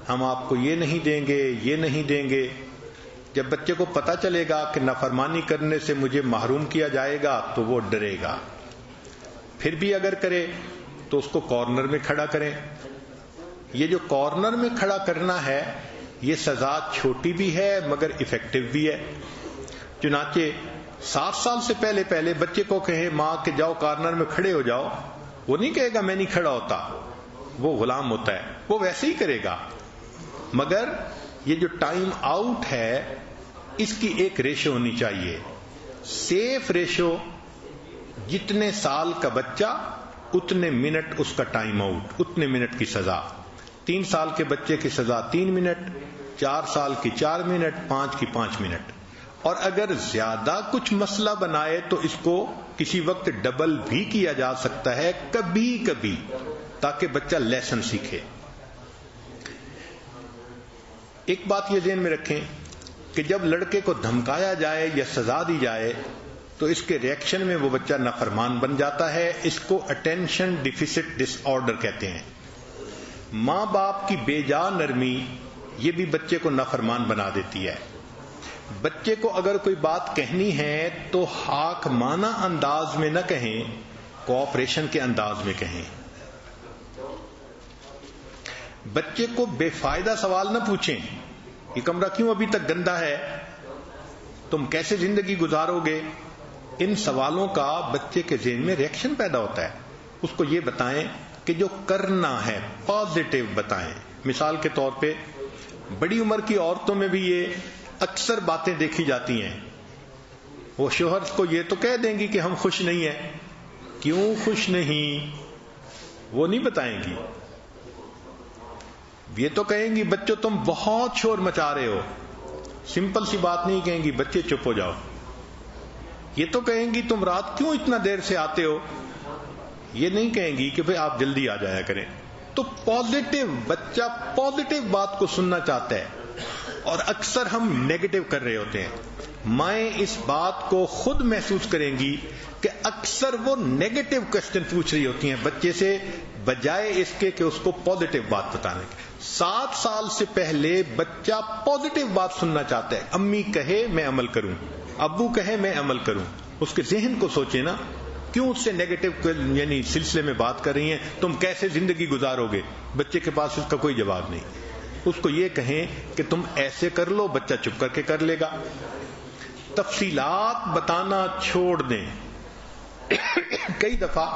ہم آپ کو یہ نہیں دیں گے، یہ نہیں دیں گے. جب بچے کو پتہ چلے گا کہ نافرمانی کرنے سے مجھے محروم کیا جائے گا تو وہ ڈرے گا. پھر بھی اگر کرے تو اس کو کارنر میں کھڑا کریں. یہ جو کارنر میں کھڑا کرنا ہے یہ سزا چھوٹی بھی ہے مگر افیکٹو بھی ہے. چنانچہ 7 سال سے پہلے بچے کو کہے ماں کہ جاؤ کارنر میں کھڑے ہو جاؤ، وہ نہیں کہے گا میں نہیں کھڑا ہوتا، وہ غلام ہوتا ہے، وہ ویسے ہی کرے گا. مگر یہ جو ٹائم آؤٹ ہے اس کی ایک ریشو ہونی چاہیے، سیف ریشو. جتنے سال کا بچہ اتنے منٹ اس کا ٹائم آؤٹ، اتنے منٹ کی سزا. 3 سال کے بچے کی سزا 3 منٹ، 4 سال کی 4 منٹ، 5 کی 5 منٹ. اور اگر زیادہ کچھ مسئلہ بنائے تو اس کو کسی وقت ڈبل بھی کیا جا سکتا ہے کبھی کبھی، تاکہ بچہ لیسن سیکھے. ایک بات یہ ذہن میں رکھیں کہ جب لڑکے کو دھمکایا جائے یا سزا دی جائے تو اس کے ریئیکشن میں وہ بچہ نافرمان بن جاتا ہے. اس کو اٹینشن ڈیفیسٹ ڈس آرڈر کہتے ہیں. ماں باپ کی بے جا نرمی یہ بھی بچے کو نافرمان بنا دیتی ہے. بچے کو اگر کوئی بات کہنی ہے تو حاکمانہ انداز میں نہ کہیں، کوآپریشن کے انداز میں کہیں. بچے کو بے فائدہ سوال نہ پوچھیں، یہ کمرہ کیوں ابھی تک گندا ہے، تم کیسے زندگی گزارو گے. ان سوالوں کا بچے کے ذہن میں ریئیکشن پیدا ہوتا ہے. اس کو یہ بتائیں کہ جو کرنا ہے پازیٹیو بتائیں. مثال کے طور پہ بڑی عمر کی عورتوں میں بھی یہ اکثر باتیں دیکھی جاتی ہیں. وہ شوہر کو یہ تو کہہ دیں گی کہ ہم خوش نہیں ہیں. کیوں خوش نہیں وہ نہیں بتائیں گی. یہ تو کہیں گی بچوں تم بہت شور مچا رہے ہو. سمپل سی بات نہیں کہیں گی بچے چپ ہو جاؤ. یہ تو کہیں گی تم رات کیوں اتنا دیر سے آتے ہو. یہ نہیں کہیں گی کہ بھئی آپ جلدی آ جایا کریں. تو پازیٹیو، بچہ پازیٹیو بات کو سننا چاہتا ہے اور اکثر ہم نیگیٹو کر رہے ہوتے ہیں. مائیں اس بات کو خود محسوس کریں گی کہ اکثر وہ نیگیٹو کوسچن پوچھ رہی ہوتی ہیں بچے سے بجائے اس کے کہ اس کو پازیٹیو بات بتانے کے. 7 سال سے پہلے بچہ پازیٹیو بات سننا چاہتا ہے. امی کہے میں عمل کروں، ابو کہے میں عمل کروں. اس کے ذہن کو سوچے نا، کیوں اس سے نیگیٹو یعنی سلسلے میں بات کر رہی ہیں، تم کیسے زندگی گزارو گے. بچے کے پاس اس کا کوئی جواب نہیں. اس کو یہ کہیں کہ تم ایسے کر لو، بچہ چپ کر کے کر لے گا. تفصیلات بتانا چھوڑ دیں. کئی دفعہ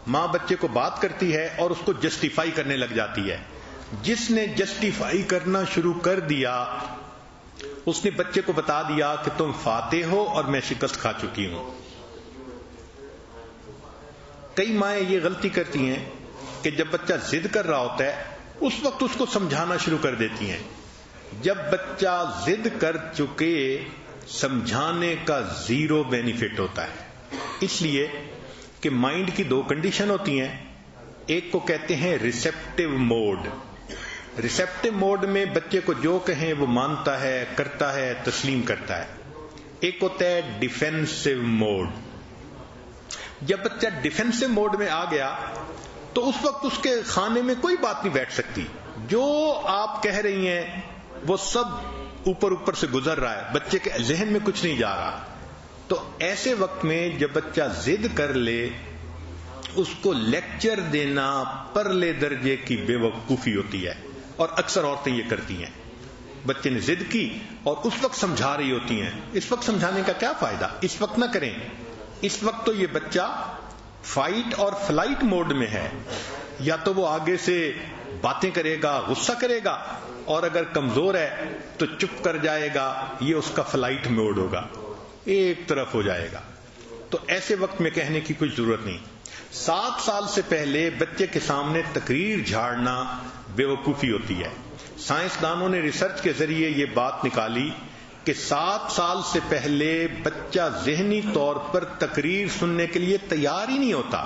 ماں بچے کو بات کرتی ہے اور اس کو جسٹیفائی کرنے لگ جاتی ہے. جس نے جسٹیفائی کرنا شروع کر دیا اس نے بچے کو بتا دیا کہ تم فاتح ہو اور میں شکست کھا چکی ہوں. کئی مائیں یہ غلطی کرتی ہیں کہ جب بچہ ضد کر رہا ہوتا ہے اس وقت اس کو سمجھانا شروع کر دیتی ہیں. جب بچہ ضد کر چکے سمجھانے کا 0 بینیفٹ ہوتا ہے. اس لیے کہ مائنڈ کی 2 کنڈیشن ہوتی ہیں. ایک کو کہتے ہیں ریسیپٹیو موڈ. ریسیپٹیو موڈ میں بچے کو جو کہیں وہ مانتا ہے، کرتا ہے، تسلیم کرتا ہے. ایک ہوتا ہے ڈیفینسو موڈ. جب بچہ ڈیفینسو موڈ میں آ گیا تو اس وقت اس کے خانے میں کوئی بات نہیں بیٹھ سکتی. جو آپ کہہ رہی ہیں وہ سب اوپر سے گزر رہا ہے، بچے کے ذہن میں کچھ نہیں جا رہا. تو ایسے وقت میں جب بچہ ضد کر لے اس کو لیکچر دینا پرلے درجے کی بے وقوفی ہوتی ہے، اور اکثر عورتیں یہ کرتی ہیں. بچے نے ضد کی اور اس وقت سمجھا رہی ہوتی ہیں. اس وقت سمجھانے کا کیا فائدہ؟ اس وقت نہ کریں. اس وقت تو یہ بچہ فائٹ اور فلائٹ موڈ میں ہے. یا تو وہ آگے سے باتیں کرے گا، غصہ کرے گا، اور اگر کمزور ہے تو چپ کر جائے گا. یہ اس کا فلائٹ موڈ ہوگا، ایک طرف ہو جائے گا. تو ایسے وقت میں کہنے کی کوئی ضرورت نہیں. 7 سال سے پہلے بچے کے سامنے تقریر جھاڑنا بے وقوفی ہوتی ہے. سائنسدانوں نے ریسرچ کے ذریعے یہ بات نکالی کہ 7 سال سے پہلے بچہ ذہنی طور پر تقریر سننے کے لیے تیار ہی نہیں ہوتا.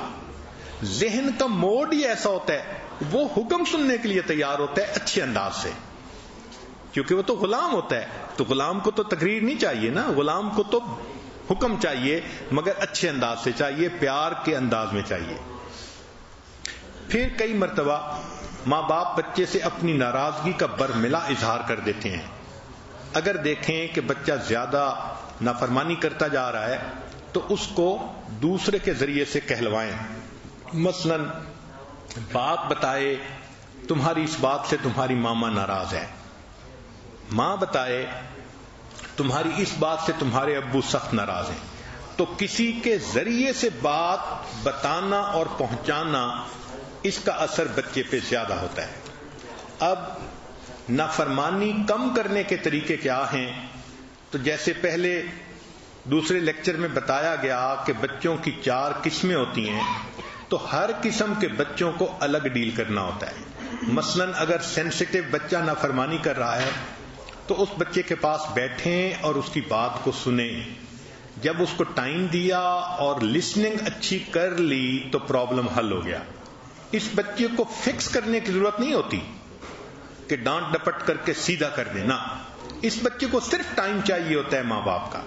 ذہن کا موڈ ہی ایسا ہوتا ہے، وہ حکم سننے کے لیے تیار ہوتا ہے اچھے انداز سے، کیونکہ وہ تو غلام ہوتا ہے. تو غلام کو تو تقریر نہیں چاہیے نا، غلام کو تو حکم چاہیے، مگر اچھے انداز سے چاہیے، پیار کے انداز میں چاہیے. پھر کئی مرتبہ ماں باپ بچے سے اپنی ناراضگی کا برملا اظہار کر دیتے ہیں. اگر دیکھیں کہ بچہ زیادہ نافرمانی کرتا جا رہا ہے تو اس کو دوسرے کے ذریعے سے کہلوائیں. مثلا باپ بتائے تمہاری اس بات سے تمہاری ماما ناراض ہے، ماں بتائے تمہاری اس بات سے تمہارے ابو سخت ناراض ہیں. تو کسی کے ذریعے سے بات بتانا اور پہنچانا، اس کا اثر بچے پہ زیادہ ہوتا ہے. اب نافرمانی کم کرنے کے طریقے کیا ہیں؟ تو جیسے پہلے دوسرے لیکچر میں بتایا گیا کہ بچوں کی 4 قسمیں ہوتی ہیں، تو ہر قسم کے بچوں کو الگ ڈیل کرنا ہوتا ہے. مثلا اگر سینسٹیو بچہ نافرمانی کر رہا ہے تو اس بچے کے پاس بیٹھیں اور اس کی بات کو سنیں. جب اس کو ٹائم دیا اور لسننگ اچھی کر لی تو پرابلم حل ہو گیا. اس بچے کو فکس کرنے کی ضرورت نہیں ہوتی کہ ڈانٹ ڈپٹ کر کے سیدھا کر دینا. اس بچے کو صرف ٹائم چاہیے ہوتا ہے ماں باپ کا.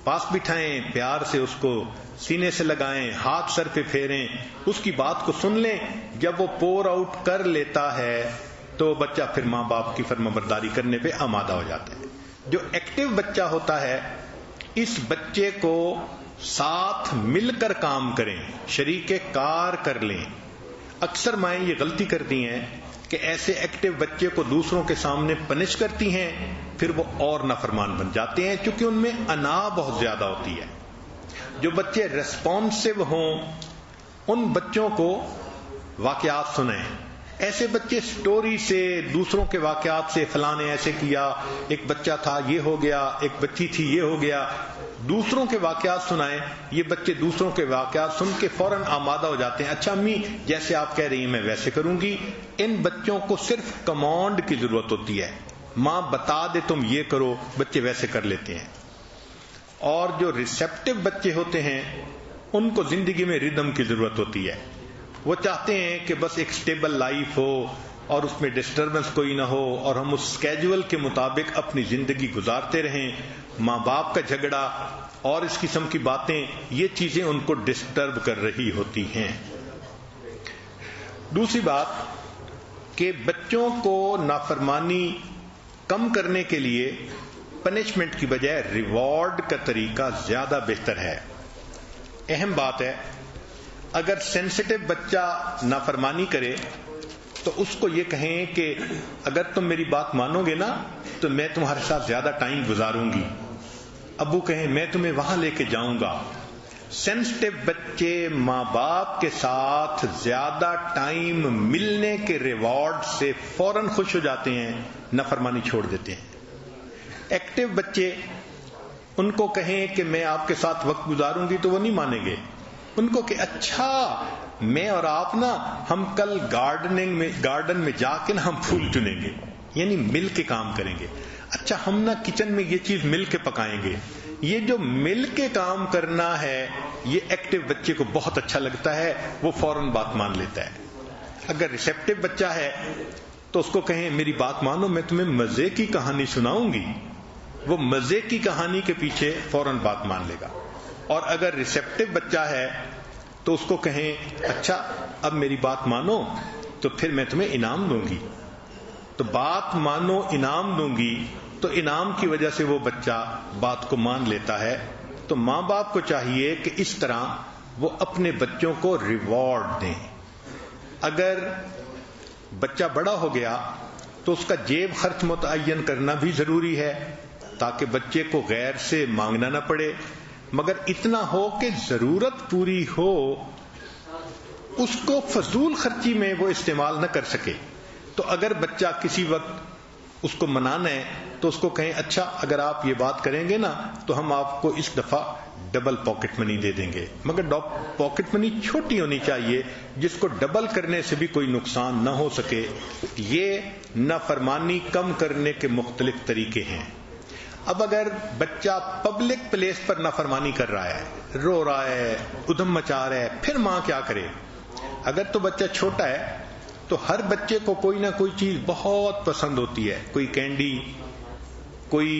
پاس بٹھائیں، پیار سے اس کو سینے سے لگائیں، ہاتھ سر پہ پھیریں، اس کی بات کو سن لیں. جب وہ پور آؤٹ کر لیتا ہے تو بچہ پھر ماں باپ کی فرمانبرداری کرنے پہ آمادہ ہو جاتا ہے. جو ایکٹیو بچہ ہوتا ہے، اس بچے کو ساتھ مل کر کام کریں، شریک کار کر لیں. اکثر مائیں یہ غلطی کرتی ہیں کہ ایسے ایکٹیو بچے کو دوسروں کے سامنے پنش کرتی ہیں، پھر وہ اور نافرمان بن جاتے ہیں، کیونکہ ان میں انا بہت زیادہ ہوتی ہے. جو بچے ریسپونسو ہوں ان بچوں کو واقعات سنائیں. ایسے بچے سٹوری سے، دوسروں کے واقعات سے، فلاں نے ایسے کیا، ایک بچہ تھا یہ ہو گیا، ایک بچی تھی یہ ہو گیا، دوسروں کے واقعات سنائیں. یہ بچے دوسروں کے واقعات سن کے فوراً آمادہ ہو جاتے ہیں. اچھا امی جیسے آپ کہہ رہی ہیں میں ویسے کروں گی. ان بچوں کو صرف کمانڈ کی ضرورت ہوتی ہے، ماں بتا دے تم یہ کرو، بچے ویسے کر لیتے ہیں. اور جو ریسیپٹیو بچے ہوتے ہیں ان کو زندگی میں ردم کی ضرورت ہوتی ہے. وہ چاہتے ہیں کہ بس ایک سٹیبل لائف ہو اور اس میں ڈسٹربنس کوئی نہ ہو اور ہم اس اسکیجول کے مطابق اپنی زندگی گزارتے رہیں. ماں باپ کا جھگڑا اور اس قسم کی باتیں، یہ چیزیں ان کو ڈسٹرب کر رہی ہوتی ہیں. دوسری بات کہ بچوں کو نافرمانی کم کرنے کے لیے پنشمنٹ کی بجائے ریوارڈ کا طریقہ زیادہ بہتر ہے. اہم بات ہے، اگر سینسٹیو بچہ نافرمانی کرے تو اس کو یہ کہیں کہ اگر تم میری بات مانو گے نا تو میں تمہارے ساتھ زیادہ ٹائم گزاروں گی. ابو کہیں میں تمہیں وہاں لے کے جاؤں گا. سینسٹیو بچے ماں باپ کے ساتھ زیادہ ٹائم ملنے کے ریوارڈ سے فوراً خوش ہو جاتے ہیں، نافرمانی چھوڑ دیتے ہیں. ایکٹیو بچے ان کو کہیں کہ میں آپ کے ساتھ وقت گزاروں گی تو وہ نہیں مانیں گے. ان کو کہ اچھا میں اور آپ نا ہم کل گارڈن میں جا کے نا ہم پھول چنیں گے، یعنی مل کے کام کریں گے. اچھا ہم نا کچن میں یہ چیز مل کے پکائیں گے. یہ جو مل کے کام کرنا ہے یہ ایکٹیو بچے کو بہت اچھا لگتا ہے، وہ فوراً بات مان لیتا ہے. اگر ریسیپٹیو بچہ ہے تو اس کو کہیں میری بات مانو میں تمہیں مزے کی کہانی سناؤں گی، وہ مزے کی کہانی کے پیچھے فوراً بات مان لے گا. اور اگر ریسیپٹیو بچہ ہے تو اس کو کہیں اچھا اب میری بات مانو تو پھر میں تمہیں انعام دوں گی. تو بات مانو انعام دوں گی، تو انعام کی وجہ سے وہ بچہ بات کو مان لیتا ہے. تو ماں باپ کو چاہیے کہ اس طرح وہ اپنے بچوں کو ریوارڈ دیں. اگر بچہ بڑا ہو گیا تو اس کا جیب خرچ متعین کرنا بھی ضروری ہے تاکہ بچے کو غیر سے مانگنا نہ پڑے، مگر اتنا ہو کہ ضرورت پوری ہو، اس کو فضول خرچی میں وہ استعمال نہ کر سکے۔ تو اگر بچہ کسی وقت اس کو منانا ہے تو اس کو کہیں اچھا اگر آپ یہ بات کریں گے نا تو ہم آپ کو اس دفعہ ڈبل پاکٹ منی دے دیں گے، مگر پاکٹ منی چھوٹی ہونی چاہیے جس کو ڈبل کرنے سے بھی کوئی نقصان نہ ہو سکے۔ یہ نافرمانی کم کرنے کے مختلف طریقے ہیں۔ اب اگر بچہ پبلک پلیس پر نافرمانی کر رہا ہے، رو رہا ہے، ادھم مچا رہا ہے، پھر ماں کیا کرے؟ اگر تو بچہ چھوٹا ہے تو ہر بچے کو کوئی نہ کوئی چیز بہت پسند ہوتی ہے، کوئی کینڈی، کوئی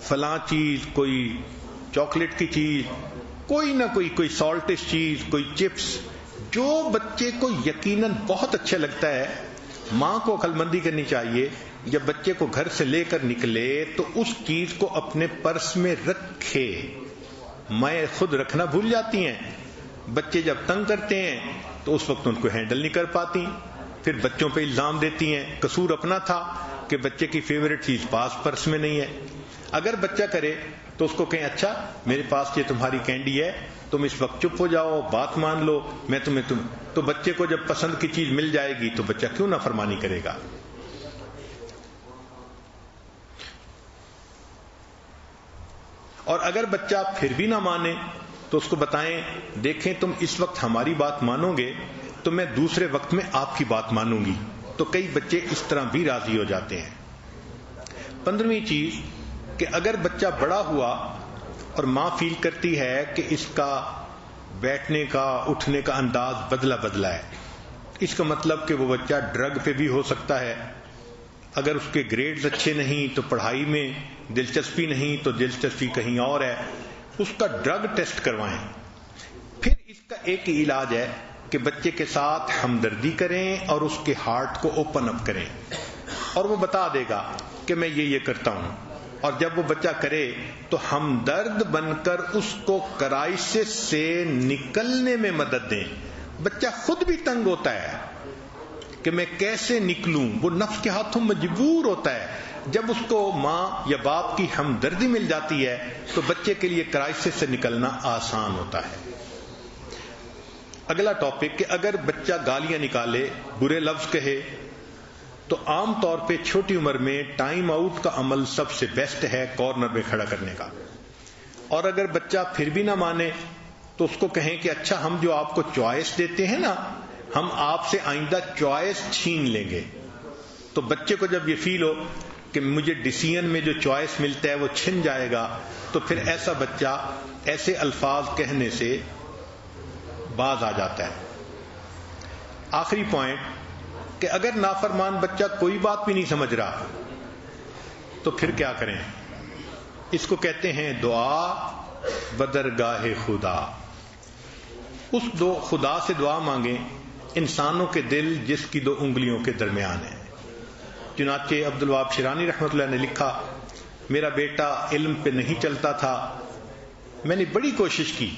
فلاں چیز، کوئی چاکلیٹ کی چیز، کوئی نہ کوئی سالٹش چیز، کوئی چپس، جو بچے کو یقیناً بہت اچھا لگتا ہے۔ ماں کو عقل مندی کرنی چاہیے، جب بچے کو گھر سے لے کر نکلے تو اس چیز کو اپنے پرس میں رکھے۔ میں خود رکھنا بھول جاتی ہیں، بچے جب تنگ کرتے ہیں تو اس وقت ان کو ہینڈل نہیں کر پاتی، پھر بچوں پہ الزام دیتی ہیں، قصور اپنا تھا کہ بچے کی فیوریٹ چیز پرس میں نہیں ہے۔ اگر بچہ کرے تو اس کو کہیں اچھا میرے پاس یہ تمہاری کینڈی ہے، تم اس وقت چپ ہو جاؤ، بات مان لو، میں تمہیں تو بچے کو جب پسند کی چیز مل جائے گی تو بچہ کیوں نافرمانی کرے گا؟ اور اگر بچہ پھر بھی نہ مانے تو اس کو بتائیں دیکھیں تم اس وقت ہماری بات مانو گے تو میں دوسرے وقت میں آپ کی بات مانوں گی۔ تو کئی بچے اس طرح بھی راضی ہو جاتے ہیں۔ 15ویں چیز کہ اگر بچہ بڑا ہوا اور ماں فیل کرتی ہے کہ اس کا بیٹھنے کا اٹھنے کا انداز بدلا ہے، اس کا مطلب کہ وہ بچہ ڈرگ پہ بھی ہو سکتا ہے، اگر اس کے گریڈز اچھے نہیں تو پڑھائی میں دلچسپی نہیں تو دلچسپی کہیں اور ہے، اس کا ڈرگ ٹیسٹ کروائیں۔ پھر اس کا ایک ہی علاج ہے کہ بچے کے ساتھ ہمدردی کریں اور اس کے ہارٹ کو اوپن اپ کریں، اور وہ بتا دے گا کہ میں یہ کرتا ہوں، اور جب وہ بچہ کرے تو ہمدرد بن کر اس کو کرائسس سے نکلنے میں مدد دیں۔ بچہ خود بھی تنگ ہوتا ہے کہ میں کیسے نکلوں، وہ نفس کے ہاتھوں مجبور ہوتا ہے۔ جب اس کو ماں یا باپ کی ہمدردی مل جاتی ہے تو بچے کے لیے کرائسس سے نکلنا آسان ہوتا ہے۔ اگلا ٹاپک کہ اگر بچہ گالیاں نکالے، برے لفظ کہے، تو عام طور پہ چھوٹی عمر میں ٹائم آؤٹ کا عمل سب سے بیسٹ ہے کارنر میں کھڑا کرنے کا۔ اور اگر بچہ پھر بھی نہ مانے تو اس کو کہیں کہ اچھا ہم جو آپ کو چوائس دیتے ہیں نا، ہم آپ سے آئندہ چوائس چھین لیں گے۔ تو بچے کو جب یہ فیل ہو کہ مجھے ڈیسیژن میں جو چوائس ملتا ہے وہ چھن جائے گا، تو پھر ایسا بچہ ایسے الفاظ کہنے سے باز آ جاتا ہے۔ آخری پوائنٹ کہ اگر نافرمان بچہ کوئی بات بھی نہیں سمجھ رہا تو پھر کیا کریں؟ اس کو کہتے ہیں دعا بدرگاہ خدا۔ اس خدا سے دعا مانگیں انسانوں کے دل جس کی 2 انگلیوں کے درمیان ہے۔ چنانچہ عبدالوہاب شیرانی رحمۃ اللہ نے لکھا، میرا بیٹا علم پہ نہیں چلتا تھا، میں نے بڑی کوشش کی،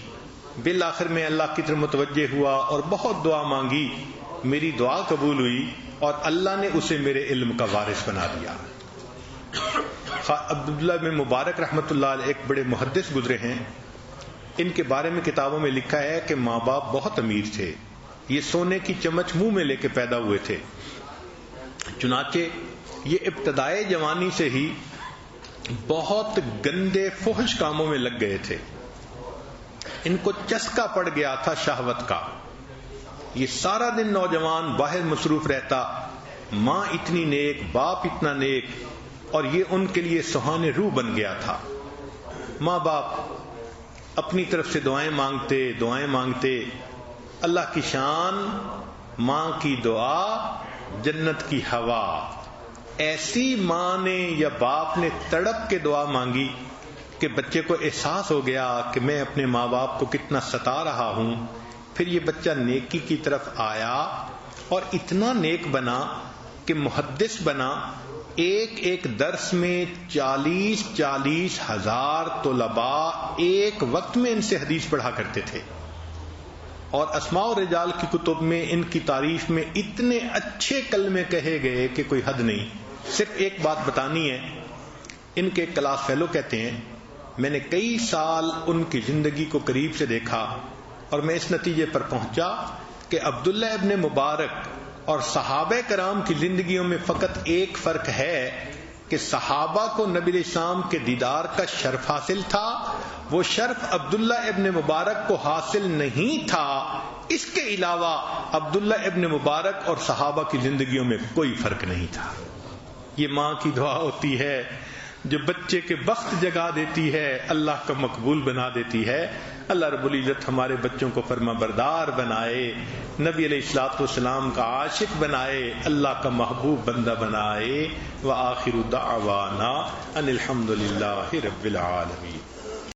بالآخر میں اللہ کی طرف متوجہ ہوا اور بہت دعا مانگی، میری دعا قبول ہوئی اور اللہ نے اسے میرے علم کا وارث بنا دیا۔ عبداللہ بن مبارک رحمۃ اللہ علیہ ایک بڑے محدث گزرے ہیں، ان کے بارے میں کتابوں میں لکھا ہے کہ ماں باپ بہت امیر تھے، یہ سونے کی چمچ منہ میں لے کے پیدا ہوئے تھے، چنانچہ یہ ابتدائے جوانی سے ہی بہت گندے فحش کاموں میں لگ گئے تھے، ان کو چسکا پڑ گیا تھا شہوت کا، یہ سارا دن نوجوان باہر مصروف رہتا، ماں اتنی نیک، باپ اتنا نیک، اور یہ ان کے لیے سہانے روح بن گیا تھا۔ ماں باپ اپنی طرف سے دعائیں مانگتے، اللہ کی شان، ماں کی دعا، جنت کی ہوا۔ ایسی ماں نے یا باپ نے تڑپ کے دعا مانگی کہ بچے کو احساس ہو گیا کہ میں اپنے ماں باپ کو کتنا ستا رہا ہوں، پھر یہ بچہ نیکی کی طرف آیا اور اتنا نیک بنا کہ محدث بنا، ایک درس میں 40 ہزار طلباء ایک وقت میں ان سے حدیث پڑھا کرتے تھے۔ اور اسماء الرجال کی کتب میں ان کی تعریف میں اتنے اچھے کلمے کہے گئے کہ کوئی حد نہیں. صرف ایک بات بتانی ہے، ان کے کلاس فیلو کہتے ہیں میں نے کئی سال ان کی زندگی کو قریب سے دیکھا اور میں اس نتیجے پر پہنچا کہ عبداللہ ابن مبارک اور صحابہ کرام کی زندگیوں میں فقط ایک فرق ہے کہ صحابہ کو نبی علیہ السلام کے دیدار کا شرف حاصل تھا، وہ شرف عبداللہ ابن مبارک کو حاصل نہیں تھا. اس کے علاوہ عبداللہ ابن مبارک اور صحابہ کی زندگیوں میں کوئی فرق نہیں تھا. یہ ماں کی دعا ہوتی ہے جو بچے کے بخت جگا دیتی ہے، اللہ کا مقبول بنا دیتی ہے. اللہ رب العزت ہمارے بچوں کو فرما بردار بنائے، نبی علیہ الصلوۃ والسلام کا عاشق بنائے، اللہ کا محبوب بندہ بنائے. وآخر دعوانا ان الحمد للہ رب العالمین.